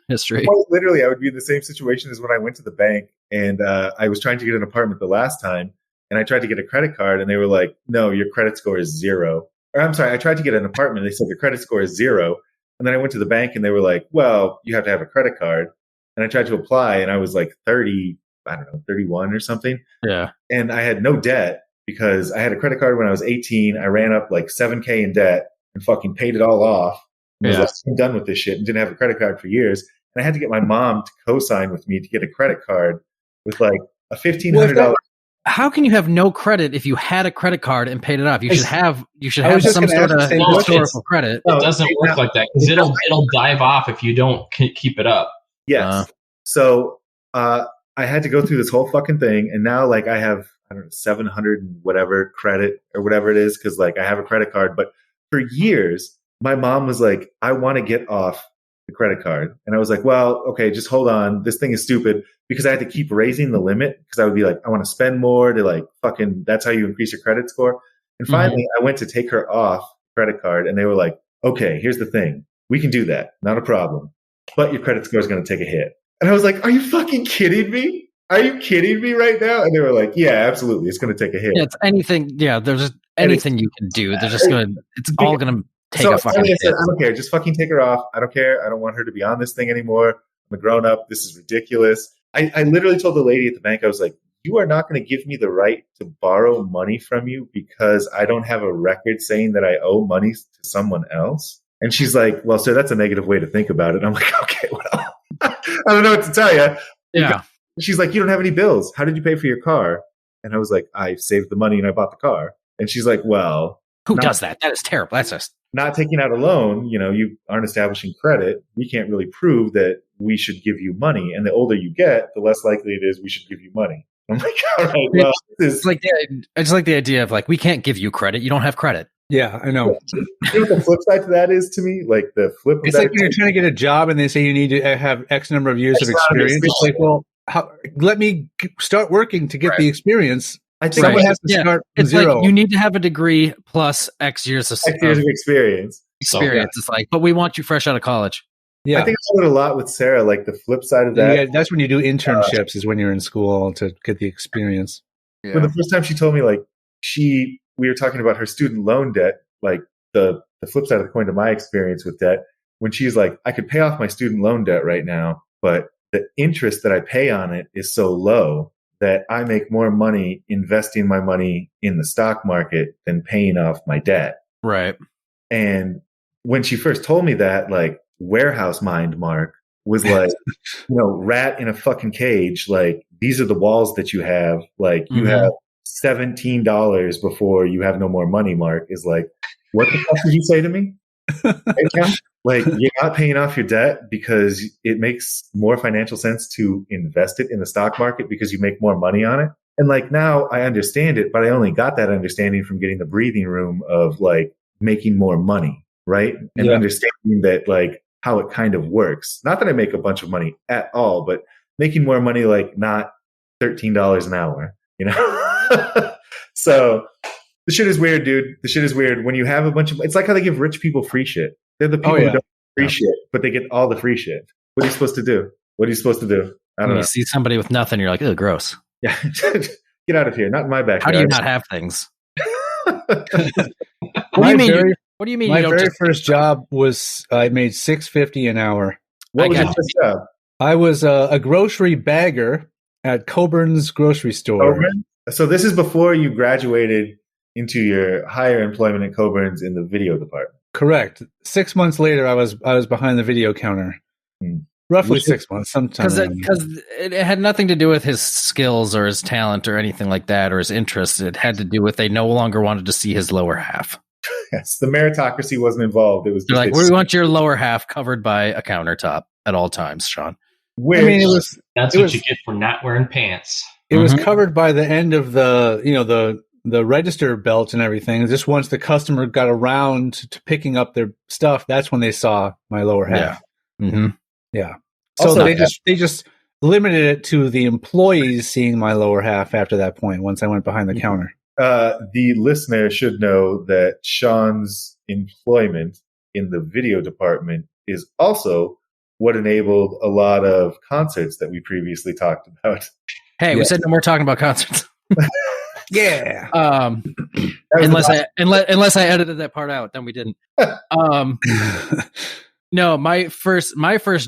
Speaker 3: history.
Speaker 5: Well, literally, I would be in the same situation as when I went to the bank and I was trying to get an apartment the last time, and I tried to get a credit card, and they were like, "No, your credit score is 0." Or I'm sorry, I tried to get an apartment. They said the credit score is 0. And then I went to the bank and they were like, "Well, you have to have a credit card." And I tried to apply and I was like 30, I don't know, 31 or something.
Speaker 3: Yeah.
Speaker 5: And I had no debt because I had a credit card when I was 18. I ran up like $7,000 in debt and fucking paid it all off. And was like, I'm done with this shit, and didn't have a credit card for years. And I had to get my mom to co-sign with me to get a credit card with like a $1,500.
Speaker 3: How can you have no credit if you had a credit card and paid it off? You should have some sort of historical credit.
Speaker 6: It doesn't work like that because it'll dive off if you don't keep it up.
Speaker 5: Yes. So I had to go through this whole fucking thing, and now like I have 700 and whatever credit or whatever it is because like I have a credit card. But for years, my mom was like, "I want to get off the credit card," and I was like, "Well, okay, just hold on. This thing is stupid." Because I had to keep raising the limit because I would be like, I want to spend more to like fucking, that's how you increase your credit score. And finally I went to take her off credit card and they were like, "Okay, here's the thing. We can do that. Not a problem. But your credit score is going to take a hit." And I was like, "Are you fucking kidding me? Are you kidding me right now?" And they were like, "Yeah, absolutely. It's going to take a hit."
Speaker 3: Yeah, it's anything. Yeah, there's just anything you can do. They're just going to, it's all going to take a fucking hit.
Speaker 5: I don't care. Just fucking take her off. I don't care. I don't want her to be on this thing anymore. I'm a grown up. This is ridiculous. I literally told the lady at the bank, I was like, "You are not going to give me the right to borrow money from you because I don't have a record saying that I owe money to someone else." And she's like, "Well, sir, that's a negative way to think about it." I'm like, "Okay, well, I don't know what to tell you."
Speaker 3: Yeah.
Speaker 5: She's like, "You don't have any bills. How did you pay for your car?" And I was like, "I saved the money and I bought the car." And she's like, "Well,
Speaker 3: who does that? That is terrible. That's just
Speaker 5: not taking out a loan. You aren't establishing credit. We can't really prove that we should give you money. And the older you get, the less likely it is we should give you money." I'm like, "All right, well,
Speaker 3: I just like the idea of like, we can't give you credit. You don't have credit."
Speaker 4: Yeah, I know.
Speaker 5: You know what the flip side to that is to me? Like the flip of
Speaker 4: It's
Speaker 5: that
Speaker 4: like when you're trying to get a job and they say you need to have X number of years of experience. It's like, well, let me start working to get the experience.
Speaker 5: I think
Speaker 4: someone has to start from
Speaker 3: it's
Speaker 4: zero.
Speaker 3: like you need to have a degree plus X years of
Speaker 5: experience.
Speaker 3: It's like, but we want you fresh out of college.
Speaker 4: Yeah,
Speaker 5: I think I saw it a lot with Sarah. Like the flip side of that,
Speaker 4: that's when you do internships. Is when you're in school to get the experience.
Speaker 5: Yeah. When the first time she told me, like we were talking about her student loan debt, like the flip side of the coin to my experience with debt. When she's like, I could pay off my student loan debt right now, but the interest that I pay on it is so low that I make more money investing my money in the stock market than paying off my debt.
Speaker 3: Right.
Speaker 5: And when she first told me that, like warehouse mind Mark was like, rat in a fucking cage. Like these are the walls that you have. Like you have $17 before you have no more money, Mark, is like, what the fuck did you say to me? Like you're not paying off your debt because it makes more financial sense to invest it in the stock market because you make more money on it. And like now I understand it, but I only got that understanding from getting the breathing room of like making more money, right? And understanding that like how it kind of works. Not that I make a bunch of money at all, but making more money, like not $13 an hour, So the shit is weird, dude. The shit is weird. When you have a bunch of, it's like how they give rich people free shit. They're the people who don't free shit, but they get all the free shit. What are you supposed to do? I don't know.
Speaker 3: You see somebody with nothing, you're like, oh, gross.
Speaker 5: Yeah. Get out of here. Not in my backyard.
Speaker 3: How do you not have things? What do you mean?
Speaker 4: My very first job was I made $6.50 an hour.
Speaker 5: What was your first job?
Speaker 4: I was a grocery bagger at Coburn's grocery store.
Speaker 5: Coburn? So this is before you graduated into your higher employment at Coburn's in the video department.
Speaker 4: Correct. 6 months later, I was behind the video counter. Roughly 6 months, sometimes.
Speaker 3: Because it had nothing to do with his skills or his talent or anything like that or his interest. It had to do with they no longer wanted to see his lower half.
Speaker 5: Yes, the meritocracy wasn't involved. It was just
Speaker 3: like, we want your lower half covered by a countertop at all times, Sean.
Speaker 6: That's what you get for not wearing pants.
Speaker 4: It was covered by the end of the register belt and everything. Just once the customer got around to picking up their stuff, that's when they saw my lower half. Yeah. So
Speaker 5: Also,
Speaker 4: they just limited it to the employees seeing my lower half after that point, once I went behind the counter.
Speaker 5: The listener should know that Sean's employment in the video department is also what enabled a lot of concerts that we previously talked about.
Speaker 3: Hey, we said no more talking about concerts.
Speaker 4: Yeah.
Speaker 3: Unless I edited that part out, then we didn't. No, my first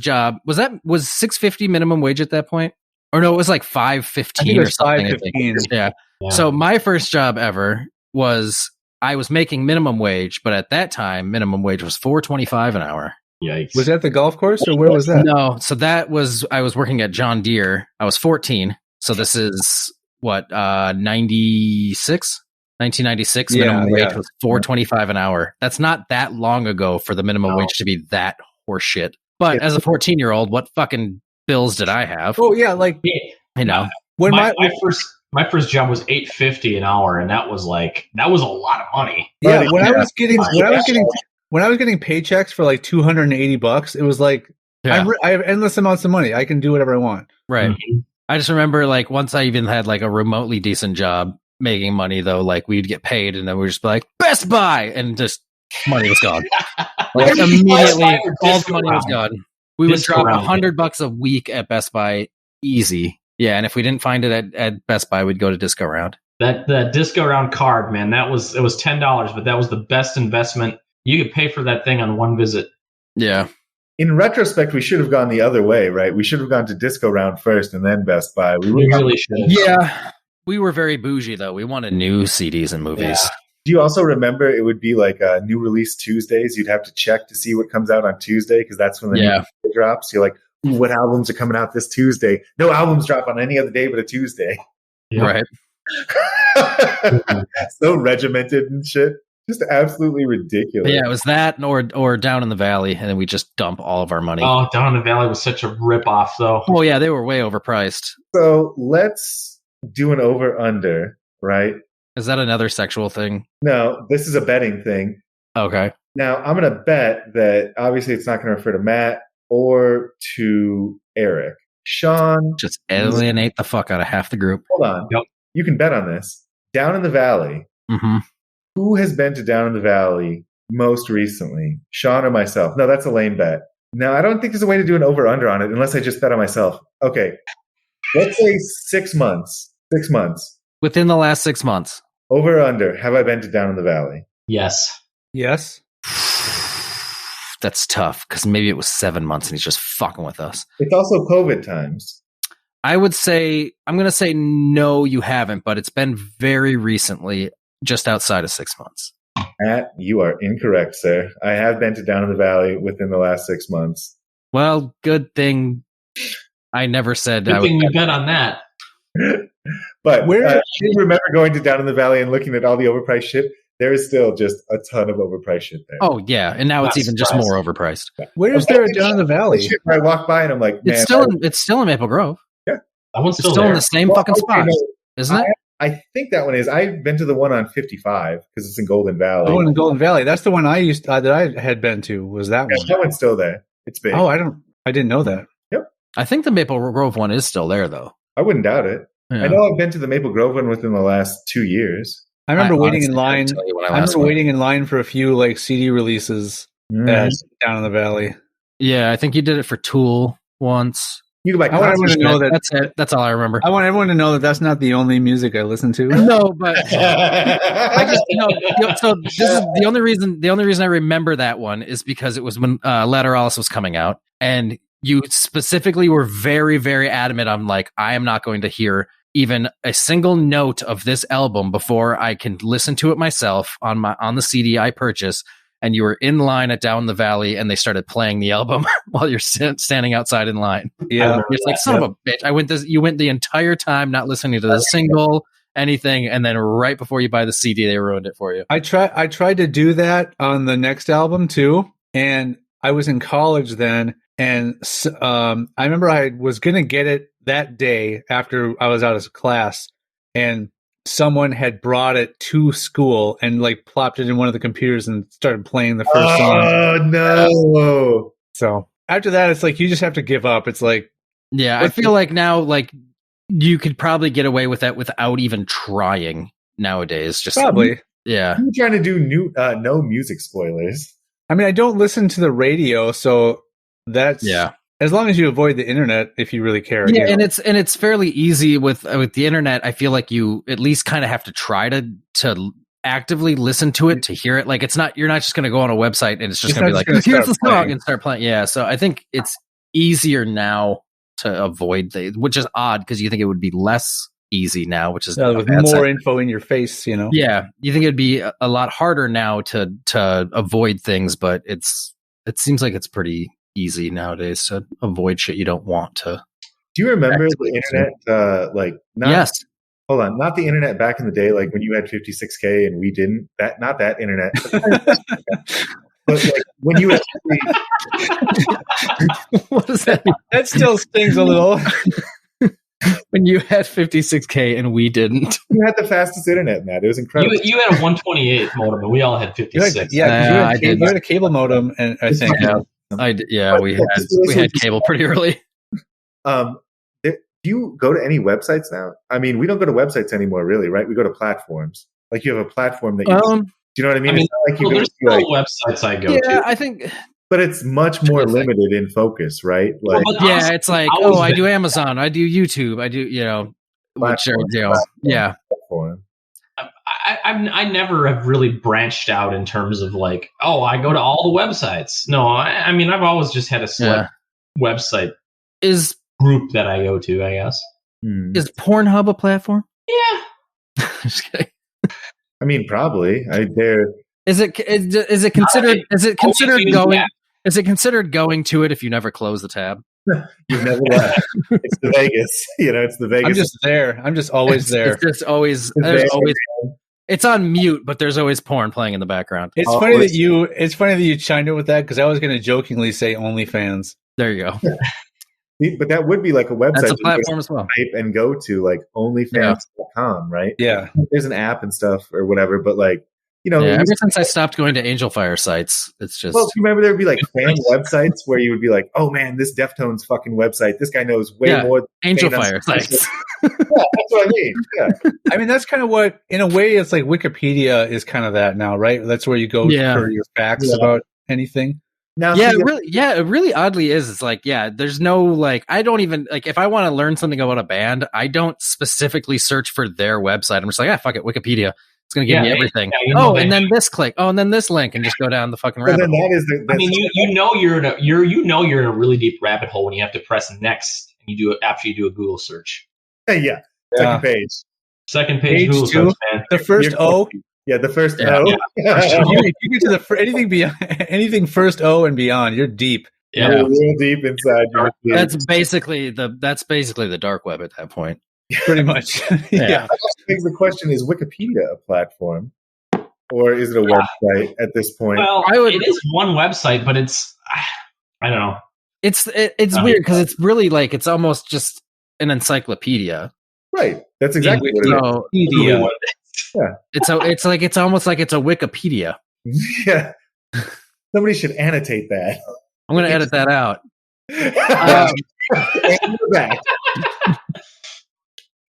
Speaker 3: job was $6.50 minimum wage at that point, or no, it was like $5.15 or something.
Speaker 4: $5.15.
Speaker 3: Yeah. So my first job ever was I was making minimum wage, but at that time minimum wage was $4.25 an hour.
Speaker 6: Yikes!
Speaker 4: Was that the golf course or where was that?
Speaker 3: No, so that was I was working at John Deere. I was 14. So this is what 1996 minimum wage was $4.25 an hour. That's not that long ago for the minimum wage to be that horseshit. But as a 14-year-old, what fucking bills did I have?
Speaker 4: Oh yeah, like
Speaker 6: when my first job was $8.50 an hour, and that was a lot of money.
Speaker 4: Yeah, when I was getting paychecks for like $280, it was like I have endless amounts of money. I can do whatever I want.
Speaker 3: Right. Mm-hmm. I just remember like once I even had like a remotely decent job making money though, like we'd get paid and then we'd just be like Best Buy and just money was gone. Like immediately all the money was gone. We would drop $100 a week at Best Buy easy. Yeah, and if we didn't find it at Best Buy, we'd go to Disco Round.
Speaker 6: That Disco Round card, man, it was $10, but that was the best investment. You could pay for that thing on one visit.
Speaker 3: Yeah.
Speaker 5: In retrospect, we should have gone the other way, right? We should have gone to Disco Round first and then Best Buy.
Speaker 6: We really should have.
Speaker 3: Yeah. We were very bougie, though. We wanted new CDs and movies. Yeah.
Speaker 5: Do you also remember it would be like new release Tuesdays? You'd have to check to see what comes out on Tuesday because that's when the new music drops. You're like, ooh, what albums are coming out this Tuesday? No albums drop on any other day but a Tuesday.
Speaker 3: Yeah. Right.
Speaker 5: So regimented and shit. Just absolutely ridiculous.
Speaker 3: But yeah, it was that or Down in the Valley, and then we just dump all of our money.
Speaker 6: Oh, Down in the Valley was such a ripoff, though.
Speaker 3: Oh yeah, they were way overpriced.
Speaker 5: So let's do an over-under, right?
Speaker 3: Is that another sexual thing?
Speaker 5: No, this is a betting thing.
Speaker 3: Okay.
Speaker 5: Now, I'm going to bet that obviously it's not going to refer to Matt or to Eric. Sean.
Speaker 3: Just alienate the fuck out of half the group.
Speaker 5: Hold on.
Speaker 6: Yep.
Speaker 5: You can bet on this. Down in the Valley.
Speaker 3: Mm-hmm.
Speaker 5: Who has been to Down in the Valley most recently? Sean or myself? No, that's a lame bet. No, I don't think there's a way to do an over-under on it unless I just bet on myself. Okay. Let's say 6 months. 6 months.
Speaker 3: Within the last 6 months.
Speaker 5: Over or under, have I been to Down in the Valley?
Speaker 6: Yes.
Speaker 4: Yes.
Speaker 3: That's tough because maybe it was 7 months and he's just fucking with us.
Speaker 5: It's also COVID times.
Speaker 3: I would say, I'm going to say no, you haven't, but it's been very recently, just outside of 6 months.
Speaker 5: Matt, you are incorrect, sir. I have been to Down in the Valley within the last 6 months.
Speaker 3: Well, good thing I never said
Speaker 6: Good
Speaker 3: I
Speaker 6: thing
Speaker 3: would.
Speaker 6: we bet on that.
Speaker 5: But
Speaker 4: Where-
Speaker 5: I remember going to Down in the Valley and looking at all the overpriced shit. There is still just a ton of overpriced shit there.
Speaker 3: Oh, yeah. And now it's
Speaker 6: Not
Speaker 3: even just
Speaker 6: surprised.
Speaker 3: more overpriced.
Speaker 4: Where is there a Down in the Valley?
Speaker 5: Shit, I walk by and I'm like, man,
Speaker 3: It's still in Maple Grove.
Speaker 6: That one's
Speaker 3: It's
Speaker 6: still
Speaker 3: still
Speaker 6: there.
Speaker 3: in the same
Speaker 5: Well,
Speaker 3: fucking
Speaker 5: okay,
Speaker 3: spot,
Speaker 5: no,
Speaker 3: isn't it?
Speaker 5: I think that one is. I've been to the one on 55 because it's in Golden Valley.
Speaker 4: The one in Golden Valley. That's the one I used that I had been to. Was that
Speaker 5: Yeah,
Speaker 4: one?
Speaker 5: that one's still there. It's big.
Speaker 4: Oh, I didn't know that.
Speaker 3: I think the Maple Grove one is still there, though.
Speaker 5: I wouldn't doubt it.
Speaker 3: Yeah.
Speaker 5: I know I've been to the Maple Grove one within the last 2 years.
Speaker 4: I remember waiting in
Speaker 3: honestly
Speaker 4: line.
Speaker 3: couldn't tell you when
Speaker 4: I
Speaker 3: last
Speaker 4: remember
Speaker 3: went.
Speaker 4: waiting in line for a few like CD releases at Down in the Valley.
Speaker 3: Yeah, I think you did it for Tool once.
Speaker 5: You can buy
Speaker 4: I want everyone to know that.
Speaker 3: That's it. That's all I remember.
Speaker 4: I want everyone to know that that's not the only music I listen to.
Speaker 3: No, but I just so this is the only reason I remember that one is because it was when Lateralis was coming out, and you specifically were very, very adamant. I'm like, I am not going to hear even a single note of this album before I can listen to it myself on the CD I purchase. And you were in line at Down the Valley, and they started playing the album while you're standing outside in line.
Speaker 4: Yeah,
Speaker 3: It's like, son of a bitch. You went the entire time not listening to the single, anything, and then right before you buy the CD, they ruined it for you.
Speaker 4: I tried to do that on the next album too, and I was in college then, and I remember I was gonna get it that day after I was out of class, and someone had brought it to school and like plopped it in one of the computers and started playing the first song.
Speaker 5: Oh no!
Speaker 4: So after that, it's like you just have to give up. It's like,
Speaker 3: Yeah, I feel like now, like, you could probably get away with that without even trying nowadays. Just
Speaker 4: probably.
Speaker 3: yeah.
Speaker 5: I'm trying to do no music spoilers.
Speaker 4: I mean, I don't listen to the radio, so that's as long as you avoid the internet, if you really care.
Speaker 3: Yeah,
Speaker 4: you know.
Speaker 3: and it's fairly easy with the internet. I feel like you at least kind of have to try to actively listen to it to hear it. Like you're not just going to go on a website and it's just going to be like, here's the song and start playing. Yeah, so I think it's easier now to avoid which is odd because you think it would be less easy now, which is
Speaker 4: with more info in your face, you know.
Speaker 3: Yeah, you think it'd be a lot harder now to avoid things, but it seems like it's pretty easy nowadays to avoid shit you don't want to.
Speaker 5: Do you remember the internet?
Speaker 3: Yes.
Speaker 5: Hold on, not the internet back in the day, like when you had 56K and we didn't. Not that internet. But like when you actually,
Speaker 3: What does that mean?
Speaker 4: That still stings a little.
Speaker 3: When you had 56K and we didn't.
Speaker 5: you had the fastest internet, Matt. It was incredible.
Speaker 6: You had a 128 modem, and we all had 56.
Speaker 4: You had a cable modem, and I think
Speaker 3: We had cable pretty early.
Speaker 5: Do you go to any websites now? I mean, we don't go to websites anymore, really, right? We go to platforms. Like you have a platform that you. Do you know what I mean?
Speaker 6: I mean,
Speaker 5: it's not like you go
Speaker 6: there's
Speaker 5: to, like,
Speaker 6: still websites I go to.
Speaker 3: I think.
Speaker 5: but it's much more limited in focus, right? Like,
Speaker 6: But
Speaker 3: Yeah,
Speaker 6: honestly,
Speaker 3: it's like, I do Amazon, I do YouTube, I do, which are, yeah.
Speaker 5: platform.
Speaker 6: I never have really branched out in terms of like, I go to all the websites. No, I mean, I've always just had a select website
Speaker 3: Is
Speaker 6: group that I go to, I guess.
Speaker 3: Is Pornhub a platform?
Speaker 6: Yeah.
Speaker 3: Just kidding.
Speaker 5: I mean, probably.
Speaker 3: Is it considered? Is it considered going?
Speaker 6: Yeah.
Speaker 3: Is it considered going to it if you never close the tab?
Speaker 5: You've never left. It's the Vegas. It's the Vegas.
Speaker 4: I'm just there. I'm just always there.
Speaker 3: It's just always. There's always. It's on mute, but there's always porn playing in the background.
Speaker 4: It's funny that you chimed in with that because I was going to jokingly say OnlyFans.
Speaker 3: There you go.
Speaker 5: But that would be like a website.
Speaker 3: That's a platform as well.
Speaker 5: Type and go to like onlyfans.com, right?
Speaker 3: Yeah.
Speaker 5: There's an app and stuff or whatever, but like,
Speaker 3: ever since I stopped going to Angel Fire sites, it's just.
Speaker 5: Well, you remember there would be like fan websites where you would be like, oh man, this Deftones fucking website. This guy knows way more than
Speaker 3: Angel Fire sites.
Speaker 5: Yeah, that's what I mean. Yeah.
Speaker 4: I mean, that's kind of what, in a way, it's like Wikipedia is kind of that now, right? That's where you go for your facts about anything.
Speaker 5: Now,
Speaker 3: it really oddly is. It's like, there's no like, I don't even like if I want to learn something about a band, I don't specifically search for their website. I'm just like, fuck it, Wikipedia. It's going to give me everything. And then this click. Oh, and then this link, and just go down the fucking rabbit hole.
Speaker 6: You're in a really deep rabbit hole when you have to press next and you do it after you do a Google search.
Speaker 5: Yeah. Second page
Speaker 6: Google search, man.
Speaker 4: The first O.
Speaker 5: Yeah, the first O.
Speaker 4: If you get to anything beyond anything first O and beyond, you're deep.
Speaker 5: Yeah, you're real deep inside.
Speaker 3: That's basically the dark web at that point.
Speaker 4: Pretty much.
Speaker 5: Yeah. I think the question is: Wikipedia a platform, or is it a website at this point?
Speaker 6: Well, it is one website, but it's I don't know.
Speaker 3: It's weird because it's really like it's almost just an encyclopedia.
Speaker 5: Right. That's exactly what it is. Yeah.
Speaker 3: It's almost like it's a Wikipedia.
Speaker 5: Yeah. Somebody should annotate that.
Speaker 3: I'm going to edit that out.
Speaker 5: And we're back.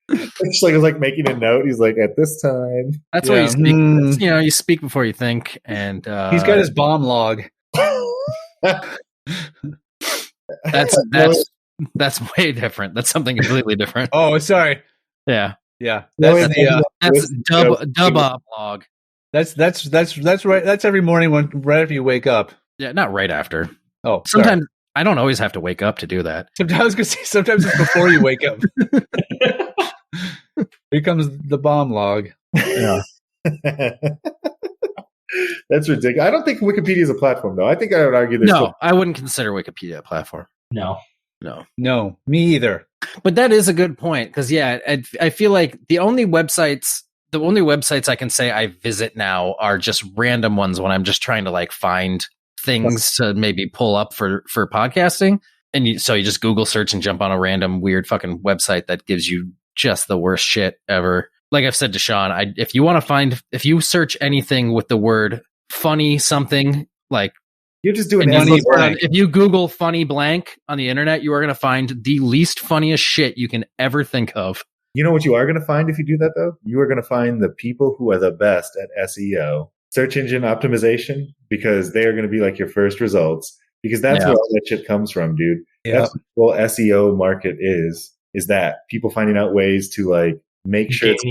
Speaker 5: It's like making a note. He's like, at this time.
Speaker 3: That's why you speak. You speak before you think. And
Speaker 4: he's got his bomb log.
Speaker 3: That's way different. That's something completely different.
Speaker 4: Oh, sorry.
Speaker 3: Yeah.
Speaker 4: Yeah.
Speaker 3: That's dub log.
Speaker 4: That's right. That's every morning right after you wake up.
Speaker 3: Yeah, not right after.
Speaker 4: Oh,
Speaker 3: sometimes
Speaker 4: sorry.
Speaker 3: I don't always have to wake up to do that.
Speaker 4: Sometimes it's before you wake up. Here comes the bomb log.
Speaker 3: Yeah.
Speaker 5: That's ridiculous. I don't think Wikipedia is a platform, though. I think I would argue this.
Speaker 3: No, I wouldn't consider Wikipedia a platform.
Speaker 6: No,
Speaker 4: me either.
Speaker 3: But that is a good point because I feel like the only websites I can say I visit now are just random ones when I'm just trying to like find things to maybe pull up for podcasting. And so you just Google search and jump on a random weird fucking website that gives you just the worst shit ever. Like I've said to Sean, if you search anything with the word funny something, like
Speaker 5: you're just doing
Speaker 3: funny blank. If you Google funny blank on the internet, you are going to find the least funniest shit you can ever think of.
Speaker 5: You know what you are going to find if you do that, though? You are going to find the people who are the best at SEO, search engine optimization, because they are going to be like your first results, because that's where all that shit comes from, dude. Yeah. That's what the whole SEO market is that people finding out ways to like make sure it's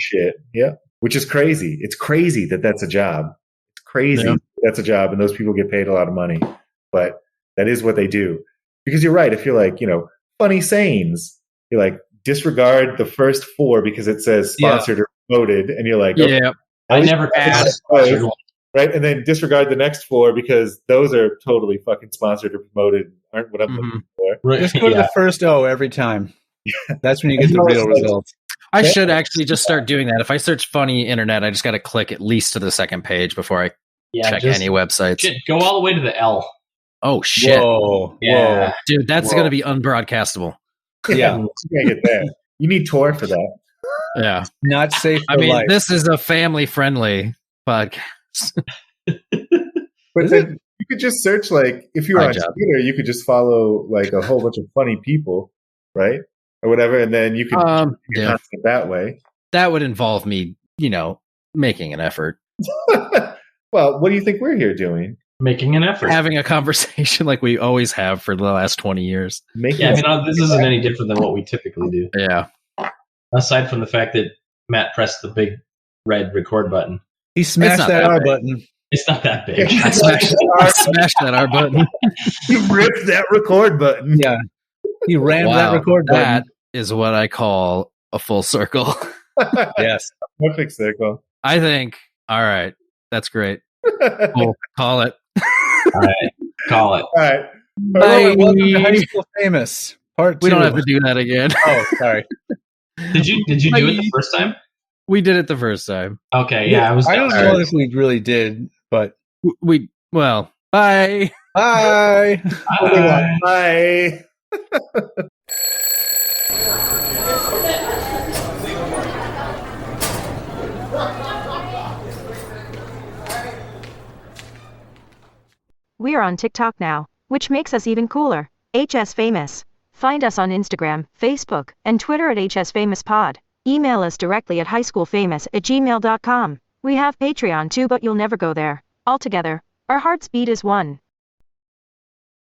Speaker 5: shit. Yeah. Which is crazy. It's crazy that that's a job. It's crazy that's a job, and those people get paid a lot of money. But that is what they do. Because you're right. If you're like, funny sayings, you're like, disregard the first 4 because it says sponsored or promoted, and you're like, okay,
Speaker 6: I never asked.
Speaker 5: Right, and then disregard the next 4 because those are totally fucking sponsored or promoted, aren't what I'm looking for.
Speaker 4: Right. Just go to the first O every time. That's when you get the real results.
Speaker 3: I should actually just start doing that. If I search funny internet, I just got to click at least to the second page before I check any websites.
Speaker 6: Go all the way to the L.
Speaker 3: Oh shit!
Speaker 4: Whoa.
Speaker 3: Dude, that's going to be unbroadcastable.
Speaker 5: Yeah, you can't get that. You need Tor for that.
Speaker 3: Yeah,
Speaker 4: not safe. For life.
Speaker 3: This is a family-friendly podcast.
Speaker 5: But then you could just search, like, if you're on Twitter, you could just follow like a whole bunch of funny people, right, or whatever, and then you could content that way.
Speaker 3: That would involve me, making an effort.
Speaker 5: Well, what do you think we're here doing?
Speaker 6: Making an effort.
Speaker 3: Having a conversation like we always have for the last 20 years.
Speaker 6: This isn't any different than what we typically do.
Speaker 3: Yeah.
Speaker 6: Aside from the fact that Matt pressed the big red record button.
Speaker 4: He smashed that R button.
Speaker 6: It's not that big.
Speaker 3: I smashed that R button.
Speaker 5: You ripped that record button.
Speaker 4: Yeah. He rammed that record button.
Speaker 3: That is what I call a full circle.
Speaker 4: Yes.
Speaker 5: Perfect circle.
Speaker 3: I think, all right, that's great. Cool. Call it.
Speaker 6: All right. Call it.
Speaker 5: All right.
Speaker 4: Bye. Welcome to High School Famous Part 2.
Speaker 3: We don't have to do that again.
Speaker 4: Oh, sorry.
Speaker 6: Did you do it the first time?
Speaker 3: We did it the first time.
Speaker 6: Okay, yeah.
Speaker 4: I don't know if we really did, but
Speaker 3: bye.
Speaker 4: Bye.
Speaker 5: Bye.
Speaker 7: We are on TikTok now, which makes us even cooler. HS Famous. Find us on Instagram, Facebook, and Twitter at hsfamouspod. Email us directly at highschoolfamous@gmail.com. We have Patreon too, but you'll never go there. Altogether, our hearts beat as one.